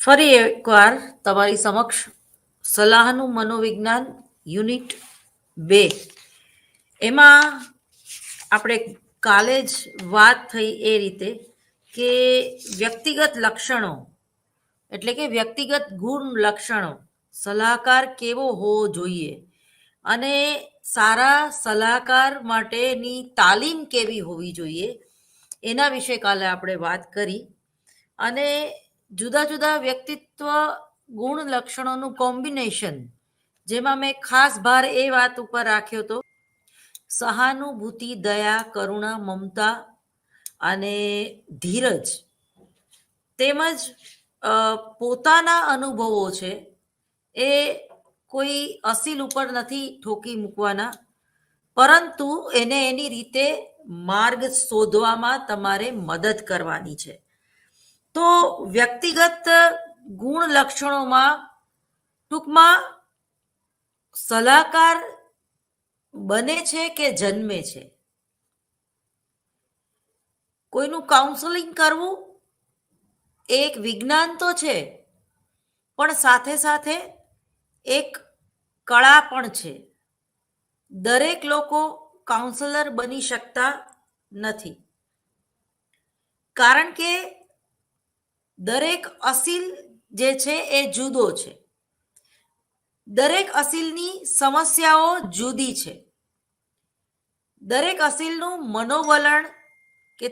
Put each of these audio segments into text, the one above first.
ફરી એકવાર તમારી સમક્ષ સલાહનું મનોવિજ્ઞાન યુનિટ 2 એમાં આપણે કાલે જ વાત થઈ એ રીતે કે વ્યક્તિગત લક્ષણો એટલે કે વ્યક્તિગત ગુણ લક્ષણો સલાહકાર કેવો હોવો જોઈએ અને સારા સલાહકાર માટેની તાલીમ કેવી હોવી જોઈએ એના વિશે કાલે આપણે વાત કરી. અને જુદા જુદા વ્યક્તિત્વ ગુણ લક્ષણોનું કોમ્બિનેશન, જેમાં મેં ખાસ ભાર એ વાત ઉપર રાખ્યો હતો સહાનુભૂતિ, દયા, કરુણા, મમતા અને ધીરજ, તેમજ પોતાના અનુભવો છે એ કોઈ અસીલ ઉપર નથી ઠોકી મૂકવાના, પરંતુ એને એની રીતે માર્ગ શોધવામાં તમારે મદદ કરવાની છે. તો વ્યક્તિગત ગુણ લક્ષણોમાં ટૂંકમાં સલાહકાર બને છે કે જન્મે છે. કોઈનું કાઉન્સેલિંગ કરવું એક વિજ્ઞાન તો છે, પણ સાથે સાથે એક કળા પણ છે. દરેક લોકો કાઉન્સેલર બની શકતા નથી, કારણ કે દરેક અસીલ જે છે એ જુદો છે. દરેક અસીલની સમસ્યાઓ જુદી છે. દરેક અસીલનું મનોવલણ કે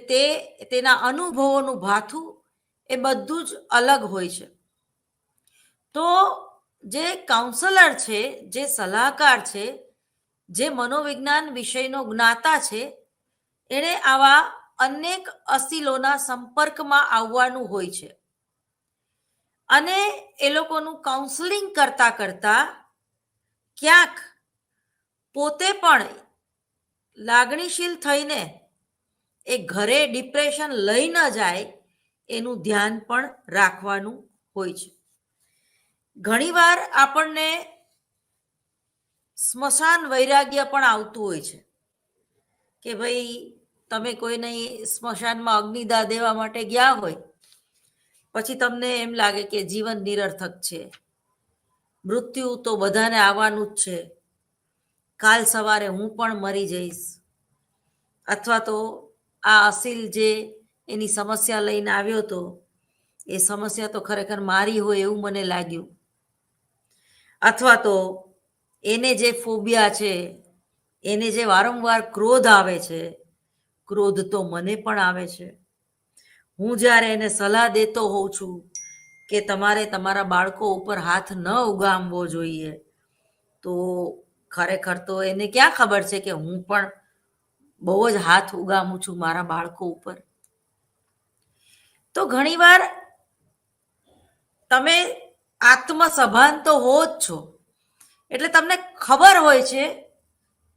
તેના અનુભવોનું ભાથું એ બધું જ અલગ હોય છે. તો જે કાઉન્સલર છે, જે સલાહકાર છે, જે મનોવિજ્ઞાન વિષયનો જ્ઞાતા છે, એણે આવા અનેક અસીલોના સંપર્કમાં આવવાનું હોય છે અને એ લોકોનું કાઉન્સેલિંગ કરતા કરતા ક્યાંક પોતે પણ લાગણીશીલ થઈને એ ઘરે ડિપ્રેશન લઈ ન જાય એનું ધ્યાન પણ રાખવાનું હોય છે. ઘણીવાર આપણને સ્મશાન વૈરાગ્ય પણ આવતું હોય છે કે ભાઈ તમે કોઈને સ્મશાનમાં અગ્નિદાહ દેવા માટે ગયા હોય, પછી તમને એમ લાગે કે જીવન નિરર્થક છે, મૃત્યુ તો બધાને આવવાનું જ છે, કાલ સવારે હું પણ મરી જઈશ. અથવા તો આ અસીલ જે એની સમસ્યા લઈને આવ્યો હતો એ સમસ્યા તો ખરેખર મારી હોય એવું મને લાગ્યું. અથવા તો એને જે ફોબિયા છે, એને જે વારંવાર ક્રોધ આવે છે, ક્રોધ તો મને પણ આવે છે. હું જ્યારે એને સલાહ દેતો હોઉં છું કે તમારે તમારા બાળકો ઉપર હાથ ન ઉગામવો જોઈએ, તો ખરેખર તો એને ક્યાં ખબર છે કે હું પણ બહુ જ હાથ ઉગામું છું મારા બાળકો ઉપર. તો ઘણીવાર તમે આત્મસભાન તો હો જ છો, એટલે તમને ખબર હોય છે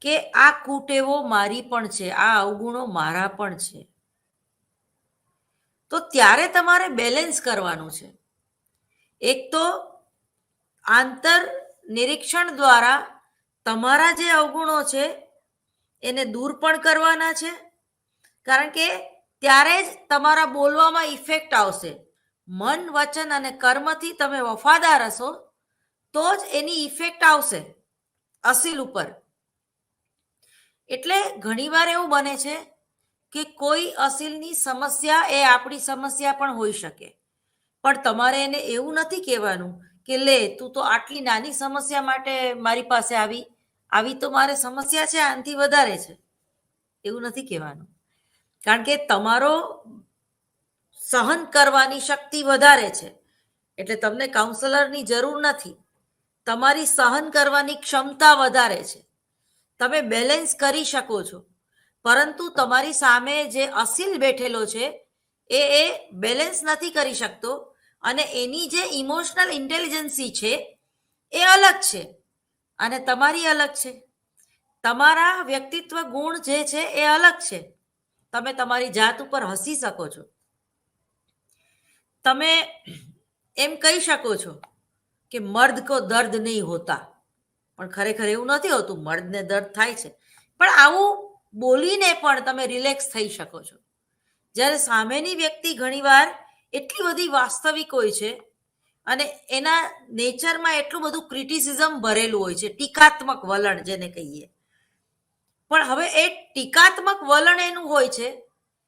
કે આ કુટેવો મારી પણ છે, આ અવગુણો મારા પણ છે. તો ત્યારે તમારે બેલેન્સ કરવાનું છે. એક તો આંતર નિરીક્ષણ દ્વારા તમારા જે અવગુણો છે એને દૂર પણ કરવાના છે, કારણ કે ત્યારે જ તમારા બોલવામાં ઇફેક્ટ આવશે. મન, વચન અને કર્મથી તમે વફાદાર હશો તો જ એની ઇફેક્ટ આવશે અસીલ ઉપર. એટલે ઘણીવાર એવું બને છે કે કોઈ અસીલની સમસ્યા એ આપણી સમસ્યા પણ હોઈ શકે, પણ તમારે એને એવું નથી કહેવાનું કે લે તું તો આટલી નાની સમસ્યા માટે મારી પાસે આવી તો મારે સમસ્યા છે આનાથી વધારે છે, એવું નથી કહેવાનું. કારણ કે તમારો સહન કરવાની શક્તિ વધારે છે, એટલે તમને કાઉન્સેલરની જરૂર નથી. તમારી સહન કરવાની ક્ષમતા વધારે છે, તમે બેલેન્સ કરી શકો છો. પરંતુ તમારી સામે જે અસીલ બેઠેલો છે એ બેલેન્સ નથી કરી શકતો, અને એની જે ઇમોશનલ ઇન્ટેલિજન્સી છે એ અલગ છે અને તમારી અલગ છે. તમારા વ્યક્તિત્વ ગુણ જે છે એ અલગ છે. તમે તમારી જાત ઉપર હસી શકો છો, તમે એમ કહી શકો છો કે મર્દ કો દર્દ નહીં હોતા, પણ ખરેખર એવું નથી હોતું, મર્દને દર્દ થાય છે. પણ આવું બોલીને પણ તમે રિલેક્સ થઈ શકો છો. જ્યારે સામેની વ્યક્તિ ઘણીવાર એટલી બધી વાસ્તવિક હોય છે અને એના નેચરમાં એટલું બધું ક્રિટિસિઝમ ભરેલું હોય છે, ટીકાત્મક વલણ જેને કહીએ. પણ હવે એ ટીકાત્મક વલણ એનું હોય છે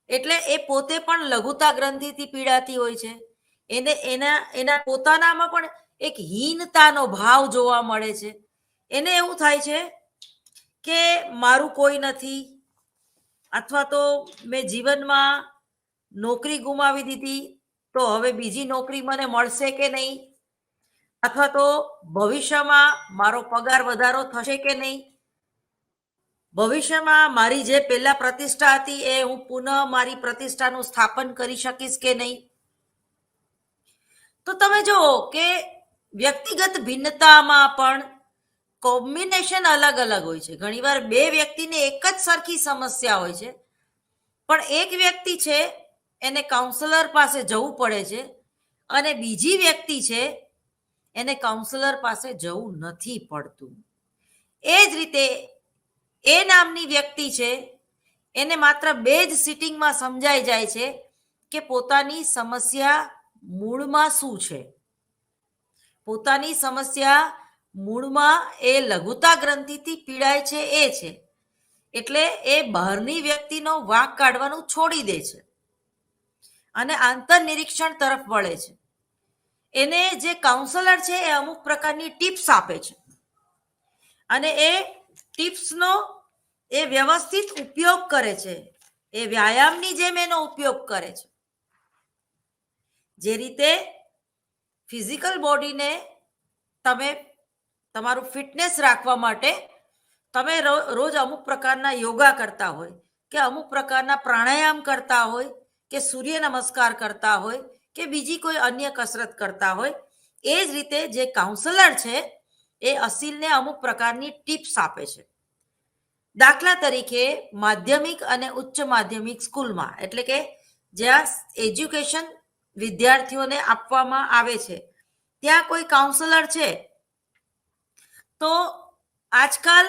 એટલે એ પોતે પણ લઘુતા ગ્રંથિથી પીડાતી હોય છે. એને એના પોતાનામાં પણ એક હીનતાનો ભાવ જોવા મળે છે. એને એવું થાય છે કે મારું કોઈ નથી, અથવા તો મેં જીવનમાં નોકરી ગુમાવી દીધી તો હવે બીજી નોકરી મને મળશે કે નહીં, અથવા તો ભવિષ્યમાં મારો પગાર વધારો થશે કે નહીં, ભવિષ્યમાં મારી જે પહેલા પ્રતિષ્ઠા હતી એ હું પુનઃ મારી પ્રતિષ્ઠાનું સ્થાપન કરી શકીશ કે નહીં. તો તમે જુઓ કે વ્યક્તિગત ભિન્નતામાં પણ કોમ્બિનેશન અલગ અલગ હોય છે. ઘણીવાર બે વ્યક્તિને એક જ સરખી સમસ્યા હોય છે, પણ એક વ્યક્તિ છે એને કાઉન્સલર પાસે જવું પડે છે અને બીજી વ્યક્તિ છે એને કાઉન્સલર પાસે જવું નથી પડતું. એ જ રીતે એ નામની વ્યક્તિ છે એને માત્ર બે જ સિટિંગમાં સમજાઈ જાય છે કે પોતાની સમસ્યા મૂળમાં શું છે. પોતાની સમસ્યા મૂળમાં એ લઘુતા ગ્રંથિથી પીડાય છે એ છે, એટલે એ બહારની વ્યક્તિનો વાંક કાઢવાનું છોડી દે છે અને આંતરનિરીક્ષણ તરફ વળે છે. એને જે કાઉન્સલર છે એ અમુક પ્રકારની ટિપ્સ આપે છે અને એ ટિપ્સનો એ વ્યવસ્થિત ઉપયોગ કરે છે, એ વ્યાયામની જેમ એનો ઉપયોગ કરે છે. જે રીતે ફિઝિકલ બોડીને તમે તમારું ફિટનેસ રાખવા માટે તમે રોજ અમુક પ્રકારના યોગા કરતા હોય કે અમુક પ્રકારના પ્રાણાયામ કરતા હોય કે સૂર્ય નમસ્કાર કરતા હોય કે બીજી કોઈ અન્ય કસરત કરતા હોય, એ જ રીતે જે કાઉન્સલર છે એ અસીલને અમુક પ્રકારની ટિપ્સ આપે છે. દાખલા તરીકે માધ્યમિક અને ઉચ્ચ માધ્યમિક સ્કૂલમાં, એટલે કે જ્યાં એજ્યુકેશન વિદ્યાર્થીઓને આપવામાં આવે છે, ત્યાં કોઈ કાઉન્સલર છે તો આજકાલ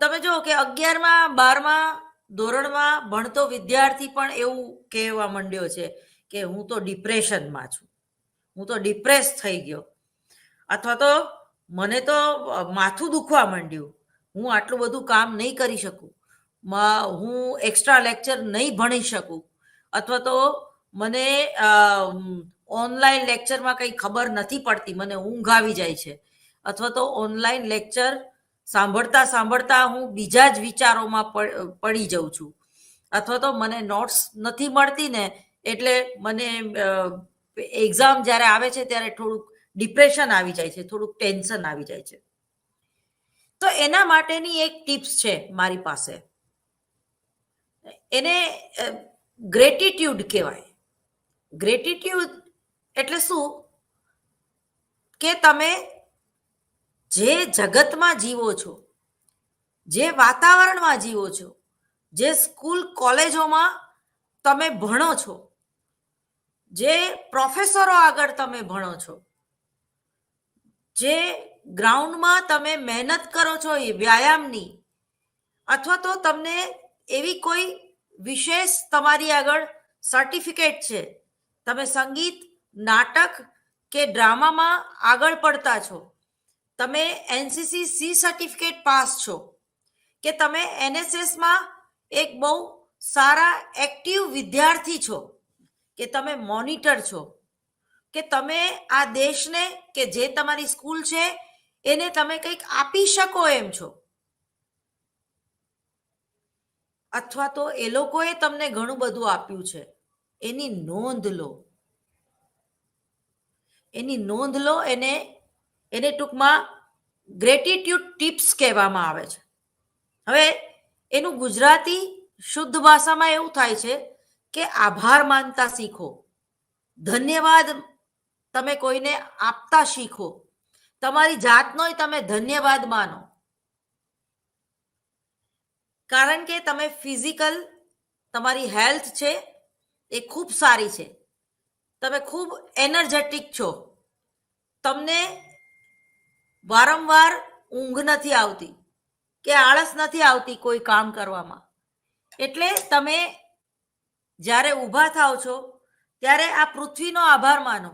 તમે જુઓ કે 11મા 12મા ધોરણમાં ભણતો વિદ્યાર્થી પણ એવું કહેવા માંડ્યો છે કે હું તો ડિપ્રેશનમાં છું, હું તો ડિપ્રેસ થઈ ગયો, અથવા તો મને તો માથું દુખવા માંડ્યું, હું આટલું બધું કામ નહીં કરી શકું, હું એક્સ્ટ્રા લેક્ચર નહીં ભણી શકું, અથવા તો મને ઓનલાઈન લેક્ચરમાં કંઈ ખબર નથી પડતી, મને ઊંઘ આવી જાય છે, અથવા તો ઓનલાઈન લેક્ચર સાંભળતા સાંભળતા હું બીજા જ વિચારોમાં પડી જાઉં છું, અથવા તો મને નોટ્સ નથી મળતી ને એટલે મને એક્ઝામ જ્યારે આવે છે ત્યારે થોડુંક ડિપ્રેશન આવી જાય છે, થોડુંક ટેન્શન આવી જાય છે. તો એના માટેની એક ટિપ્સ છે મારી પાસે, એને ગ્રેટિટ્યુડ કહેવાય. ગ્રેટિટ્યુડ એટલે શું કે તમે જે જગતમાં જીવો છો, જે વાતાવરણમાં જીવો છો, જે સ્કૂલ કોલેજોમાં તમે ભણો છો, જે પ્રોફેસરો આગળ તમે ભણો છો, જે ગ્રાઉન્ડમાં તમે મહેનત કરો છો એ વ્યાયામની, અથવા તો તમને એવી કોઈ વિશેષ તમારી આગળ સર્ટિફિકેટ છે, તમે સંગીત, નાટક કે ડ્રામામાં આગળ પડતા છો, તમે એનસીસી સી સર્ટિફિકેટ પાસ છો, કે તમે એનએસએસમાં એક બહુ સારા એક્ટિવ વિદ્યાર્થી છો, કે તમે મોનિટર છો, કે તમે આ દેશને કે જે તમારી સ્કૂલ છે એને તમે કંઈક આપી શકો એમ છો, અથવા તો એ લોકોએ તમને ઘણું બધું આપ્યું છે, એની નોંધ લો. એની નોંધ લો. એને ટૂંકમાં ગ્રેટિટ્યુડ ટિપ્સ કહેવામાં આવે છે. હવે એનું ગુજરાતી શુદ્ધ ભાષામાં એવું થાય છે કે આભાર માનતા શીખો, ધન્યવાદ તમે કોઈને આપતા શીખો, તમારી જાતનોય તમે ધન્યવાદ માનો, કારણ કે તમે ફિઝિકલ, તમારી હેલ્થ છે એ ખૂબ સારી છે, તમે ખૂબ એનર્જેટિક છો, તમને વારંવાર ઊંઘ નથી આવતી કે આળસ નથી આવતી કોઈ કામ કરવામાં, એટલે તમે જ્યારે ઊભા થાવ છો ત્યારે આ પૃથ્વીનો આભાર માનો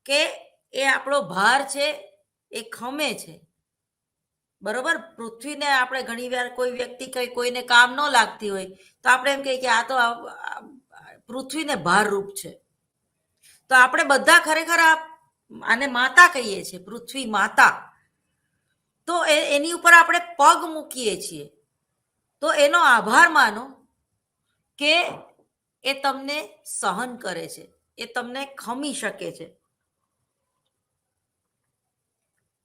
કે એ આપણો ભાર છે, એ ખમે છે. બરોબર, પૃથ્વીને આપણે ઘણીવાર કોઈ વ્યક્તિ કોઈને કામ ન લાગતી હોય તો આપણે એમ કહીએ કે આ તો પૃથ્વીને ભારરૂપ છે. તો આપણે બધા ખરેખર આને માતા કહીએ છીએ, પૃથ્વી માતા. તો એની ઉપર આપણે પગ મૂકીએ છીએ, તો એનો આભાર માનો કે એ તમને સહન કરે છે, એ તમને ખમી શકે છે.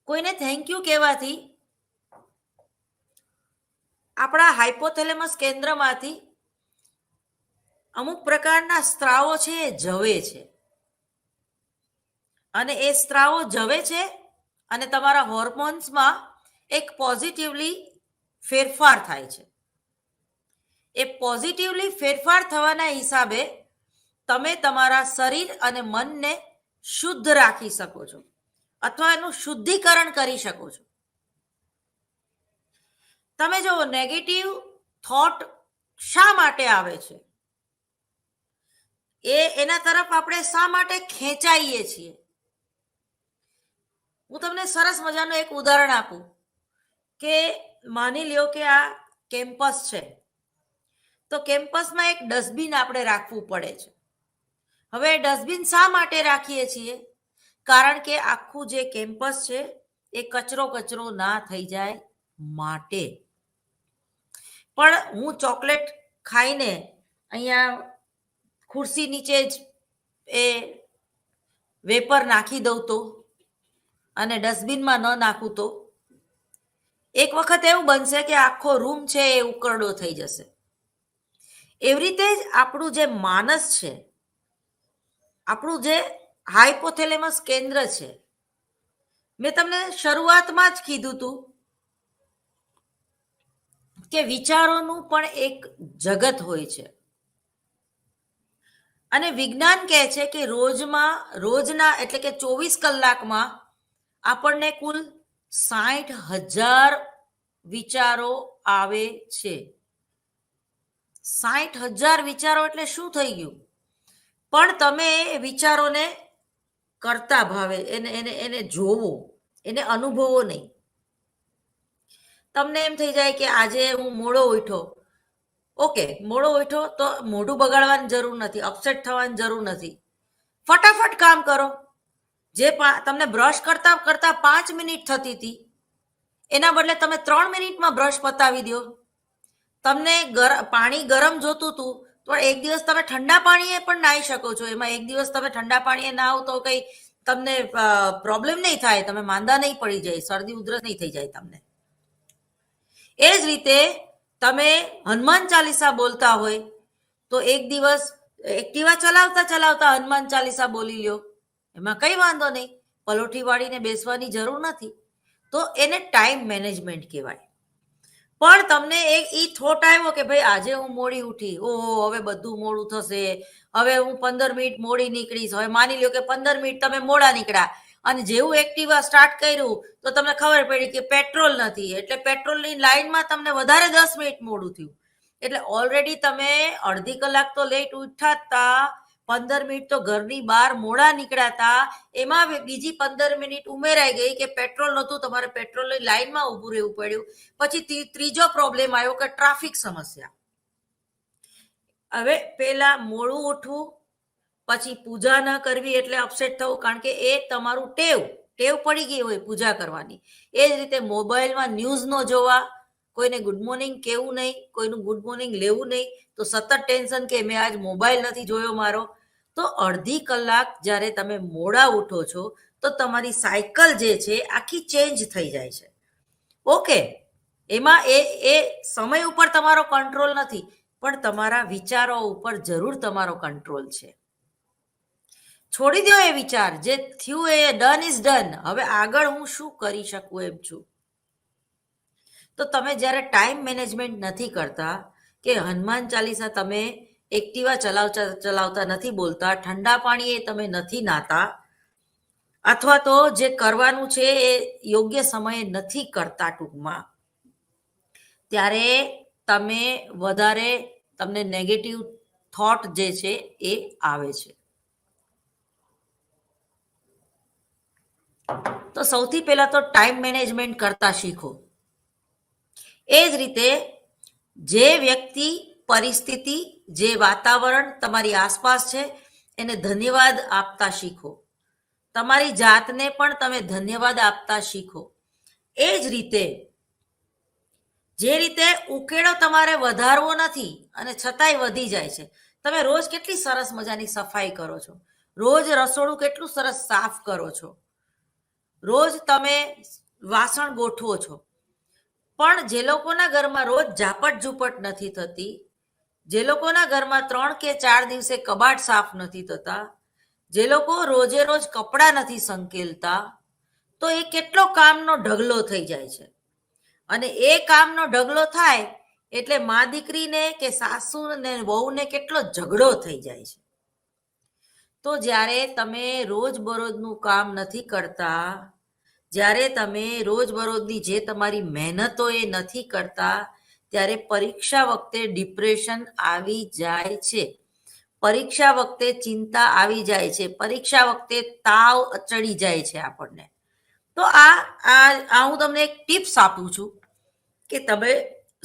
કોઈને થેન્ક યુ કહેવાથી આપણા હાઇપોથેલેમસ કેન્દ્રમાંથી અમુક પ્રકારના સ્ત્રાવો છે એ જવે છે, અને એ સ્ત્રાવો જવે છે અને તમારા હોર્મોન્સમાં એક પોઝિટિવલી ફેરફાર થાય છે. એ પોઝિટિવલી ફેરફાર થવાના હિસાબે તમે તમારા શરીર અને મનને શુદ્ધ રાખી શકો છો, અથવા એનું શુદ્ધિકરણ કરી શકો છો. તમે જો નેગેટિવ થોટ શા માટે આવે છે, એના તરફ આપણે શા માટે ખેંચાઈએ છીએ? હું તમને સરસ મજાનું એક ઉદાહરણ આપું કે માની લ્યો કે આ કેમ્પસ છે, તો કેમ્પસમાં એક ડસ્ટબિન આપણે રાખવું પડે છે. હવે ડસ્ટબિન શા માટે રાખીએ છીએ? કારણ કે આખું જે કેમ્પસ છે એ કચરો ના થઈ જાય માટે. પણ હું ચોકલેટ ખાઈને અહીંયા ખુરશી નીચે જ એ વેપર નાખી દઉં તો, અને ડસ્ટબિનમાં ન નાખું તો એક વખત એવું બનશે કે આખો રૂમ છે એ ઉકરડો થઈ જશે. એવી રીતે જ આપણું જે માનસ છે, આપણું જે હાઇપોથેલેમસ કેન્દ્ર છે, મેં તમને શરૂઆતમાં જ કીધું હતું કે વિચારોનું પણ એક જગત હોય છે. અને વિજ્ઞાન કહે છે કે રોજના એટલે કે 24 કલાકમાં આપણને કુલ 60,000 વિચારો આવે છે. 60,000 વિચારો એટલે શું થઈ ગયું? પણ તમે એ વિચારોને કરતા ભાવે એને જોવો, એને અનુભવો નહીં. તમને એમ થઈ જાય કે આજે હું મોડો ઉઠ્યો, ઓકે, મોડો ઉઠ્યો તો મોઢું બગાડવાની જરૂર નથી, અપસેટ થવાની જરૂર નથી. ફટાફટ કામ કરો. જે તમને બ્રશ કરતા કરતા 5 મિનિટ થતી હતી, એના બદલે તમે 3 મિનિટમાં બ્રશ પતાવી દો. તમને પાણી ગરમ જોતું હતું તો એક દિવસ તમે ઠંડા પાણીએ પણ નાહી શકો છો. એમાં એક દિવસ તમે ઠંડા પાણીએ નાહો તો કંઈ તમને પ્રોબ્લેમ નહીં થાય, તમે માંદા નહીં પડી જાય, શરદી ઉધરસ નહીં થઈ જાય તમને. એ જ રીતે તમે હનુમાન ચાલીસા બોલતા હોય તો એક દિવસ એક્ટિવા ચલાવતા ચલાવતા હનુમાન ચાલીસા બોલી લ્યો, એમાં કંઈ વાંધો નહીં, પલોઠી વાળીને બેસવાની જરૂર નથી. તો એને ટાઈમ મેનેજમેન્ટ કહેવાય. પણ તમને એક થોટ આવ્યો કે ભાઈ આજે હું મોડી ઉઠી, ઓહો હવે બધું મોડું થશે, હવે હું 15 મિનિટ મોડી નીકળીશ. હવે માની લો કે 15 મિનિટ તમે મોડા નીકળ્યા, અને જેવું એક્ટિવા સ્ટાર્ટ કર્યું તો તમને ખબર પડી કે પેટ્રોલ નથી, એટલે પેટ્રોલની લાઈનમાં તમને વધારે 10 મિનિટ મોડું થયું. એટલે ઓલરેડી તમે અડધી કલાક તો લેટ ઉઠ્યા હતા, 15 મિનિટ તો ઘરની બહાર મોડા નીકળ્યા હતા, એમાં બીજી 15 મિનિટ ઉમેરાઈ ગઈ કે પેટ્રોલ નહોતું, તમારે પેટ્રોલની લાઈનમાં ઊભું રહેવું પડ્યું. પછી ત્રીજો પ્રોબ્લેમ આવ્યો કે ટ્રાફિક સમસ્યા. હવે પેલા મોડું ઉઠવું, પછી પૂજા ન કરવી એટલે અપસેટ થવું, કારણ કે એ તમારું ટેવ પડી ગઈ હોય પૂજા કરવાની. એ જ રીતે મોબાઈલમાં ન્યૂઝ ન જોવા, કોઈને ગુડ મોર્નિંગ કહેવું નહીં, કોઈનું ગુડ મોર્નિંગ લેવું નહીં, તો સતત ટેન્શન કે મેં આજ મોબાઈલ નથી જોયો મારો. તો અડધી કલાક જ્યારે તમે મોડા ઉઠો છો તો તમારી સાયકલ જે છે આખી ચેન્જ થઈ જાય છે. ઓકે, એમાં એ સમય ઉપર તમારો કંટ્રોલ નથી, પણ તમારા વિચારો ઉપર જરૂર તમારો કંટ્રોલ છે. છોડી દો એ વિચાર, જે થયું એ ડન ઇઝ ડન. હવે આગળ હું શું કરી શકું એમ છું. તો તમે જ્યારે ટાઈમ મેનેજમેન્ટ નથી કરતા, કે હનુમાન ચાલીસા તમે એક્ટિવા ચલાવતા નથી બોલતા, ઠંડા પાણીએ તમે નથી નાતા, અથવા તો જે કરવાનું છે એ યોગ્ય સમયે નથી કરતા ટૂંકમાં, ત્યારે તમે વધારે તમને નેગેટિવ થોટ જે છે એ આવે છે. તો સૌથી પહેલા તો ટાઈમ મેનેજમેન્ટ કરતા શીખો. એ જ રીતે જે વ્યક્તિ, પરિસ્થિતિ, જે વાતાવરણ તમારી આસપાસ છે એને ધન્યવાદ આપતા શીખો. તમારી જાતને પણ તમે ધન્યવાદ આપતા શીખો. એ જ રીતે જે રીતે ઉકેળો તમારે વધારવો નથી અને છતાંય વધી જાય છે. તમે રોજ કેટલી સરસ મજાની સફાઈ કરો છો, રોજ રસોડું કેટલું સરસ સાફ કરો છો, રોજ તમે વાસણ ગોઠવો છો, પણ જે લોકોના ઘરમાં રોજ ઝાપટ ઝૂપટ નથી થતી, જે લોકોના ઘરમાં 3 કે 4 દિવસે કબાટ સાફ નથી થતા, જે લોકો રોજે રોજ કપડાં નથી સંકેલતા, તો એ કેટલો કામનો ઢગલો થઈ જાય છે. અને એ કામનો ઢગલો થાય એટલે મા દીકરીને કે સાસુ ને વહુને કેટલો ઝઘડો થઈ જાય છે. તો જ્યારે તમે રોજબરોજનું કામ નથી કરતા, જ્યારે તમે રોજબરોજની જે તમારી મહેનતો એ નથી કરતા, ત્યારે પરીક્ષા વખતે ડિપ્રેશન આવી જાય છે, પરીક્ષા વખતે ચિંતા આવી જાય છે, પરીક્ષા વખતે તાવ ચડી જાય છે આપણને. તો આ હું તમને એક ટિપ્સ આપું છું કે તમે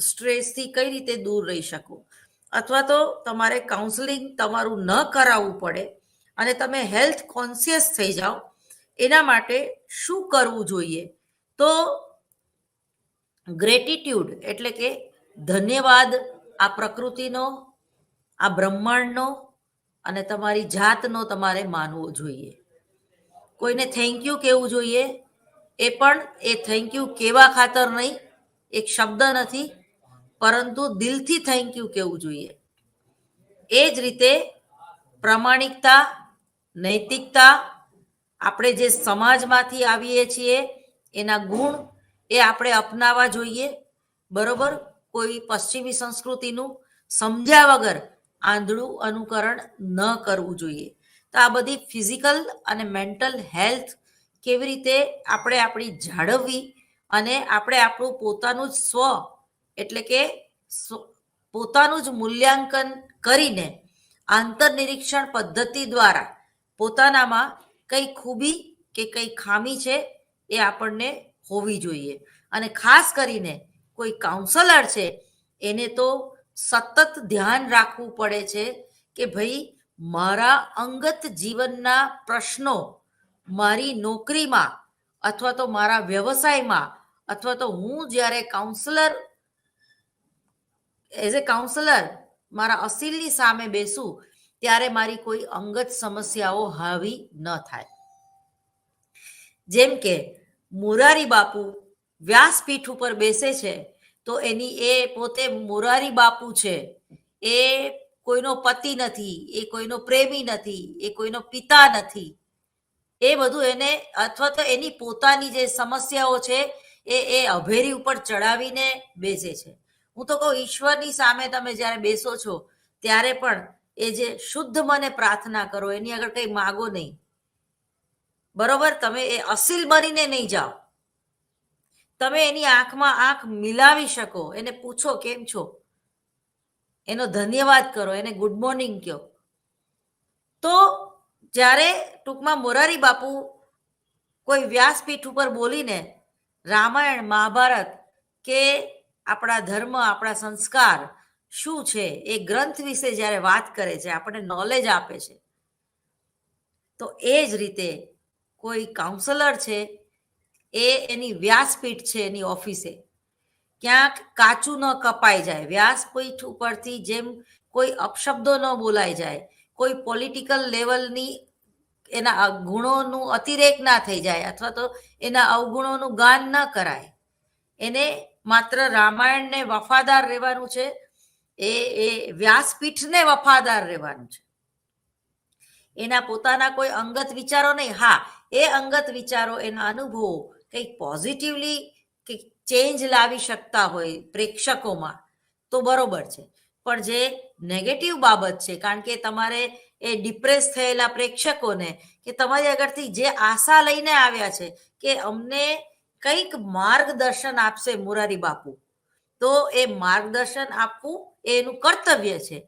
સ્ટ્રેસથી કઈ રીતે દૂર રહી શકો, અથવા તો તમારે કાઉન્સેલિંગ તમારું ન કરાવવું પડે અને તમે હેલ્થ કોન્શિયસ થઈ જાઓ, એના માટે શું કરવું જોઈએ. તો ગ્રેટિટ્યુડ એટલે કે ધન્યવાદ આ પ્રકૃતિનો, આ બ્રહ્માંડનો અને તમારી જાતનો તમારે માનવો જોઈએ. કોઈને થેન્ક યુ કહેવું જોઈએ, એ પણ એ થેન્ક યુ કેવા ખાતર નહીં, એક શબ્દ નથી, પરંતુ દિલથી થેન્ક યુ કહેવું જોઈએ. એ જ રીતે પ્રામાણિકતા, નૈતિકતા, આપણે જે સમાજમાંથી આવીએ છીએ એના ગુણ એ આપણે અપનાવવા જોઈએ. બરોબર, કોઈ પશ્ચિમી સંસ્કૃતિનું સમજ્યા વગર આંધળું અનુકરણ ન કરવું જોઈએ. તો આ બધી ફિઝિકલ અને મેન્ટલ હેલ્થ કેવી રીતે આપણે આપણી જાળવવી અને આપણે આપણું પોતાનું જ સ્વ એટલે કે પોતાનું જ મૂલ્યાંકન કરીને આંતરનિરીક્ષણ પદ્ધતિ દ્વારા પોતાનામાં કઈ ખૂબી કે કઈ ખામી છે એ આપણને હોવી જોઈએ. અને ખાસ કરીને કોઈ કાઉન્સલર છે એને તો સતત ધ્યાન રાખવું પડે છે કે ભાઈ મારા અંગત જીવનના પ્રશ્નો મારી નોકરીમાં અથવા તો મારા વ્યવસાયમાં અથવા તો હું જ્યારે કાઉન્સલર એઝ એ કાઉન્સલર મારા અસીલની સામે બેસું ત્યારે મારી કોઈ અંગત સમસ્યાઓ હાવી ન થાય. જેમ કે મોરારી બાપુ વ્યાસપીઠ ઉપર બેસે છે તો એની એ પોતે મોરારી બાપુ છે, એ કોઈનો પતિ નથી, એ કોઈનો પ્રેમી નથી, એ કોઈનો પિતા નથી. એ બધું એને અથવા તો એની પોતાની જે સમસ્યાઓ છે એ અભેરી ઉપર ચડાવીને બેસે છે. હું તો કહું ઈશ્વરની સામે તમે જ્યારે બેસો છો ત્યારે પણ એ જે શુદ્ધ મને પ્રાર્થના કરો, એની આગળ કંઈ માગો નહીં. બરોબર, તમે એ અસીલ બનીને નહીં જાઓ, તમે એની આંખમાં આંખ મિલાવી શકો, એને પૂછો કેમ છો, એનો ધન્યવાદ કરો, એને ગુડ મોર્નિંગ કહો. તો જ્યારે ટૂંકમાં મોરારી બાપુ કોઈ વ્યાસપીઠ ઉપર બોલીને રામાયણ, મહાભારત કે આપણા ધર્મ, આપણા સંસ્કાર શું છે એ ગ્રંથ વિશે જ્યારે વાત કરે છે, આપણને નોલેજ આપે છે, તો એ જ રીતે કોઈ કાઉન્સલર છે એ એની વ્યાસપીઠ છે એની ઓફિસે, ક્યાંક કાચું ન કપાઈ જાય, વ્યાસપીઠ ઉપરથી જેમ કોઈ અપશબ્દો ન બોલાઈ જાય, કોઈ પોલિટિકલ લેવલની એના ગુણોનું અતિરેક ના થઈ જાય અથવા તો એના અવગુણોનું ગાન ન કરાય. એને માત્ર રામાયણને વફાદાર રહેવાનું છે, એ વ્યાસપીઠને વફાદાર રહેવાનું છે, એના પોતાના કોઈ અંગત વિચારો નહીં. હા, એ અંગત વિચારો, એના અનુભવો કંઈક પોઝિટિવલી કંઈક ચેન્જ લાવી શકતા હોય પ્રેક્ષકોમાં તો બરોબર છે, પણ જે નેગેટિવ બાબત છે, કારણ કે તમારે એ ડિપ્રેસ થયેલા પ્રેક્ષકોને કે તમારી આગળથી જે આશા લઈને આવ્યા છે કે અમને કંઈક માર્ગદર્શન આપશે મોરારી બાપુ, તો એ માર્ગદર્શન આપવું એ એનું કર્તવ્ય છે.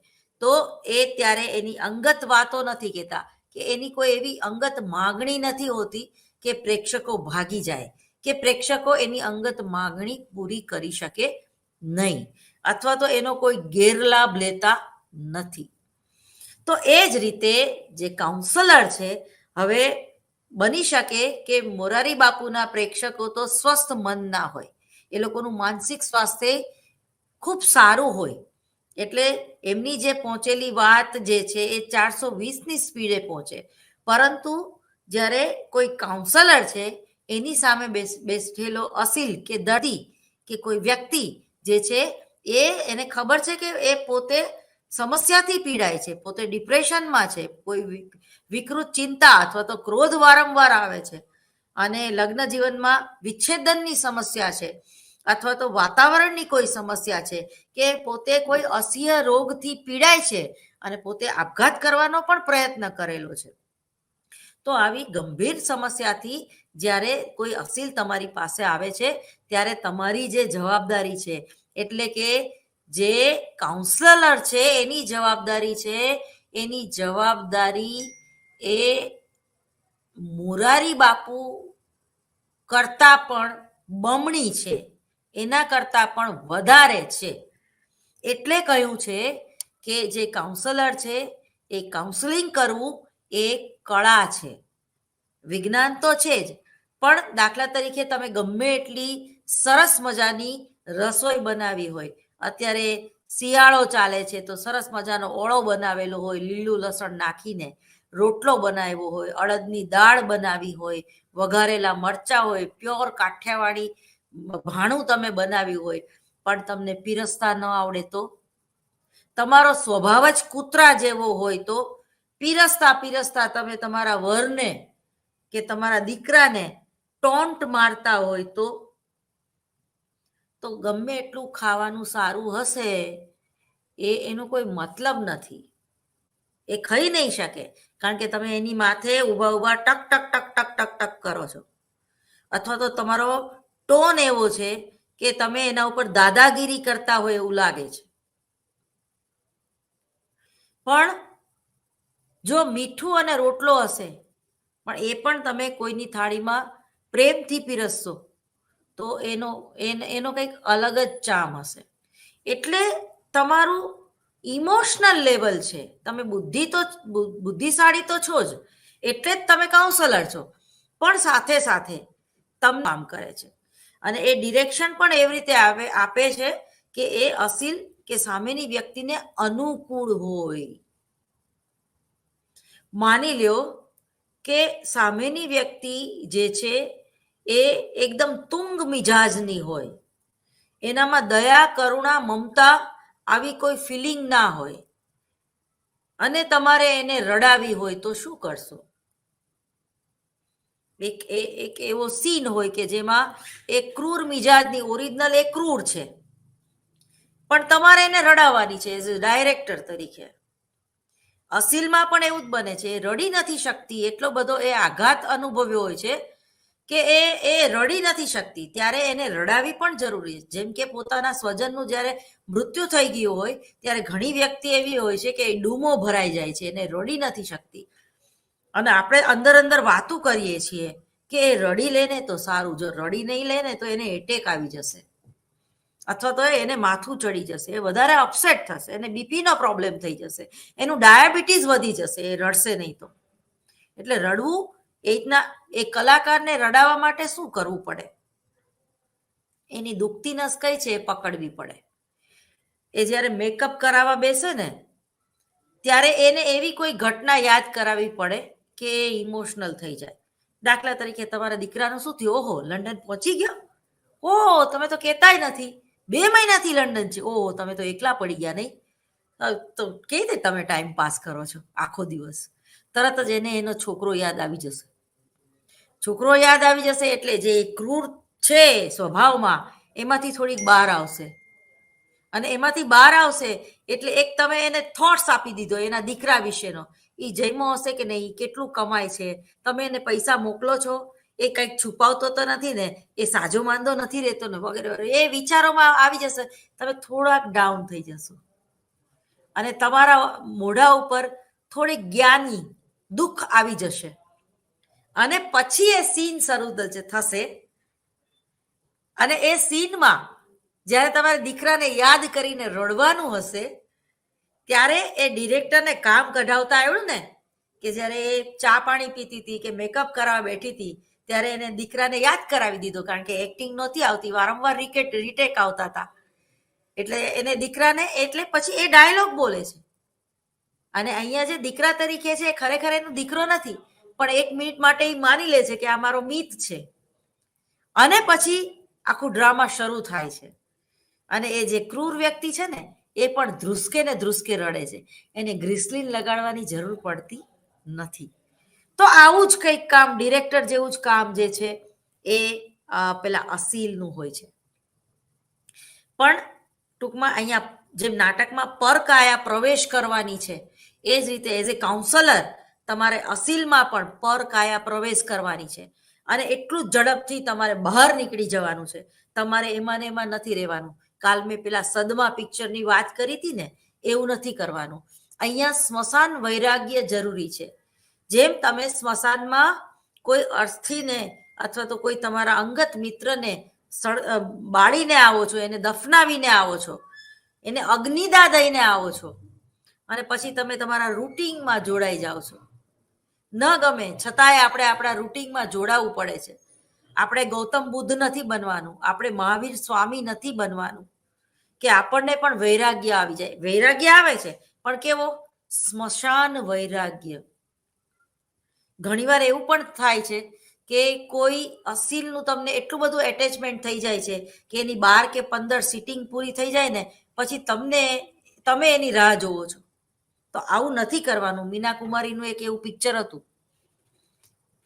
તો એ ત્યારે એની અંગત વાતો નથી કહેતા, કે એની કોઈ એવી અંગત માગણી નથી હોતી કે પ્રેક્ષકો ભાગી જાય, કે પ્રેક્ષકો એની અંગત માગણી પૂરી કરી શકે નહીં, અથવા તો એનો કોઈ ગેરલાભ લેતા નથી. તો એ જ રીતે જે કાઉન્સલર છે, હવે બની શકે કે મોરારી બાપુના પ્રેક્ષકો તો સ્વસ્થ મનના હોય, એ લોકોનું માનસિક સ્વાસ્થ્ય ખૂબ સારું હોય, એટલે એમની જે પહોંચેલી વાત જે છે એ 420ની સ્પીડે પહોંચે. પરંતુ જ્યારે કોઈ કાઉન્સલર છે એની સામે બેઠેલો અસીલ કે દર્દી કે કોઈ વ્યક્તિ જે છે એને ખબર છે કે એ પોતે સમસ્યાથી પીડાય છે, પોતે ડિપ્રેશનમાં છે, કોઈ વિકૃત ચિંતા અથવા તો ક્રોધ વારંવાર આવે છે, અને લગ્ન જીવનમાં વિચ્છેદનની સમસ્યા છે, અથવા તો વાતાવરણની કોઈ સમસ્યા છે, કે પોતે કોઈ અસહ્ય રોગથી પીડાય છે અને પોતે આપઘાત કરવાનો પણ પ્રયત્ન કરેલો છે. તો આવી ગંભીર સમસ્યાથી જ્યારે કોઈ અસીલ તમારી પાસે આવે છે, ત્યારે તમારી જે જવાબદારી છે, એટલે કે જે કાઉન્સલર છે એની જવાબદારી છે, એની જવાબદારી એ મોરારી બાપુ કરતા પણ બમણી છે, એના કરતા પણ વધારે છે. એટલે કહ્યું છે કે જે કાઉન્સલર છે એ કાઉન્સલિંગ કરવું એ કળા છે. વિજ્ઞાન તો છે જ, પણ દાખલા તરીકે તમે ગમે એટલી સરસ મજાની રસોઈ બનાવી હોય, અત્યારે શિયાળો ચાલે છે તો સરસ મજાનો ઓળો બનાવેલો હોય લીલું લસણ નાખીને, રોટલો બનાવ્યો હોય, અડદની દાળ બનાવી હોય, વઘારેલા મરચાં હોય, પ્યોર કાઠિયાવાડી ભાણું તમે બનાવ્યું હોય, પણ તમને પીરસતા ન આવડે તો? તમારો સ્વભાવ જ કૂતરા જેવો હોય તો પીરસતા પીરસતા તમે તમારા વરને કે તમારા દીકરાને ટોન્ટ મારતા હોય તો ગમે એટલું ખાવાનું સારું હશે એનો કોઈ મતલબ નથી. એ ખાઈ નહીં શકે, કારણ કે તમે એની માથે ઊભા ઊભા ટક ટક ટક ટક ટક ટક કરો છો, અથવા તો તમારો ટોન એવો છે કે તમે એના ઉપર દાદાગીરી કરતા હોય એવું લાગે છે. પણ જો મીઠું અને રોટલો હશે, પણ એ પણ તમે કોઈની થાળીમાં પ્રેમથી પીરસશો તો એનો કંઈક અલગ જ ચામ હશે. એટલે તમારું ઇમોશનલ લેવલ છે. તમે બુદ્ધિશાળી તો છો જ, એટલે જ તમે કાઉન્સલર છો, પણ સાથે સાથે તમને કામ કરે છે, અને એ ડિરેક્શન પણ એવી રીતે આપે છે કે એ અસીલ કે સામેની વ્યક્તિને અનુકૂળ હોય. માની લ્યો કે સામેની વ્યક્તિ જે છે એ એકદમ તુંગ મિજાજની હોય, એનામાં દયા, કરુણા, મમતા આવી કોઈ ફિલિંગ ના હોય, અને તમારે એને રડાવી હોય તો શું કરશો? એક એવો સીન હોય કે જેમાં એક ક્રૂર મિજાજની, ઓરિજિનલ એ ક્રૂર છે, પણ તમારે એને રડાવવાની છે એઝ અ ડાયરેક્ટર તરીકે. અસીલમાં પણ એવું જ બને છે, એ રડી નથી શકતી, એટલો બધો એ આઘાત અનુભવ્યો હોય છે કે એ રડી નથી શકતી, ત્યારે એને રડાવી પણ જરૂરી છે. જેમ કે પોતાના સ્વજનનું જ્યારે મૃત્યુ થઈ ગયું હોય ત્યારે ઘણી વ્યક્તિ એવી હોય છે કે ડૂમો ભરાઈ જાય છે, એને રડી નથી શકતી, અને આપણે અંદર અંદર વાતું કરીએ છીએ કે એ રડી લે ને તો સારું, જો રડી નહીં લે ને તો એને એટેક આવી જશે, અથવા તો એને માથું ચડી જશે, એ વધારે અપસેટ થશે, એને બીપીનો પ્રોબ્લેમ થઈ જશે, એનું ડાયાબિટીસ વધી જશે એ રડશે નહીં તો. એટલે રડવું એ રીતના એ કલાકારને રડાવવા માટે શું કરવું પડે? એની દુખતી નસ કઈ છે એ પકડવી પડે. એ જ્યારે મેકઅપ કરાવવા બેસે ને ત્યારે એને એવી કોઈ ઘટના યાદ કરાવવી પડે કે એ ઇમોશનલ થઈ જાય. દાખલા તરીકે તમારા દીકરાનું શું થયું? ઓહો, લંડન પહોંચી ગયો, ઓહો તમે તો કહેતાય નથી, 2 મહિનાથી લંડન છે, ઓહો તમે તો એકલા પડી ગયા નહીં, તો કેવી રીતે તમે ટાઈમ પાસ કરો છો આખો દિવસ? તરત જ એને એનો છોકરો યાદ આવી જશે. છોકરો યાદ આવી જશે એટલે જે ક્રૂર છે સ્વભાવમાં એમાંથી થોડીક બહાર આવશે, અને એમાંથી બહાર આવશે એટલે એક તમે એને થોટ્સ આપી દીધો એના દીકરા વિશેનો, એ જમ્યો હશે કે નહીં, કેટલું કમાય છે, તમે એને પૈસા મોકલો છો, એ કંઈક છુપાવતો તો નથી ને, એ સાજો માંદો નથી રહેતો ને, વગેરે વગેરે એ વિચારોમાં આવી જશે, તમે થોડાક ડાઉન થઈ જશો. અને તમારા મોઢા ઉપર થોડી જ્ઞાની દુઃખ આવી જશે અને પછી એ સીન શરૂ થશે અને એ સીનમાં જ્યારે તમારા દીકરાને યાદ કરીને રડવાનું હશે ત્યારે એ ડિરેક્ટરને કામ કઢાવતા આવ્યું ને કે જ્યારે એ ચા પાણી પીતી હતી કે મેકઅપ કરાવવા બેઠી હતી ત્યારે એને દીકરાને યાદ કરાવી દીધો, કારણ કે એક્ટિંગ નહોતી આવતી, વારંવાર રીટેક આવતા હતા, એટલે એને દીકરાને, એટલે પછી એ ડાયલોગ બોલે છે. અને અહીંયા જે દીકરા તરીકે છે એ ખરેખર એનો દીકરો નથી, પણ 1 મિનિટ માટે એ માની લે છે કે આ મારો મિત છે. અને પછી આખું ડ્રામા શરૂ થાય છે અને એ જે ક્રૂર વ્યક્તિ છે ને એ પણ ધ્રુસકે ને ધ્રુસકે રડે છે. એને ગ્રીસલીન લગાડવાની જરૂર પડતી નથી. તો આવું જ કંઈક કામ, ડિરેક્ટર જેવું જ કામ જે છે એ પેલા અસીલનું હોય છે. પણ ટૂંકમાં અહીંયા જેમ નાટકમાં પરકાયા પ્રવેશ કરવાની છે એ જ રીતે એઝ એ કાઉન્સલર તમારે અસીલમાં પણ પરકાયા પ્રવેશ કરવાની છે અને એટલું જ ઝડપથી તમારે બહાર નીકળી જવાનું છે. તમારે એમાં ને એમાં નથી રહેવાનું. કાલ મેં પેલા સદમા પિક્ચરની વાત કરી હતી ને, એવું નથી કરવાનું. અહીંયા સ્મશાન વૈરાગ્ય જરૂરી છે. જેમ તમે સ્મશાનમાં કોઈ અર્થીને અથવા તો કોઈ તમારા અંગત મિત્રને બાળીને આવો છો, એને દફનાવીને આવો છો, એને અગ્નિદા દઈને આવો છો અને પછી તમે તમારા રૂટિનમાં જોડાઈ જાઓ છો. ન ગમે છતાંય આપણે આપણા રૂટિનમાં જોડાવવું પડે છે. આપણે ગૌતમ બુદ્ધ નથી બનવાનું, આપણે મહાવીર સ્વામી નથી બનવાનું કે આપણને પણ વૈરાગ્ય આવી જાય. વૈરાગ્ય આવે છે પણ કેવો? સ્મશાન વૈરાગ્ય. ઘણીવાર એવું પણ થાય છે કે કોઈ અસીલનું તમને એટલું બધું એટેચમેન્ટ થઈ જાય છે કે એની 12 કે 15 સિટિંગ પૂરી થઈ જાય ને પછી તમે એની રાહ જોવો છો. તો આવું નથી કરવાનું. મીના કુમારીનું એક એવું પિક્ચર હતું,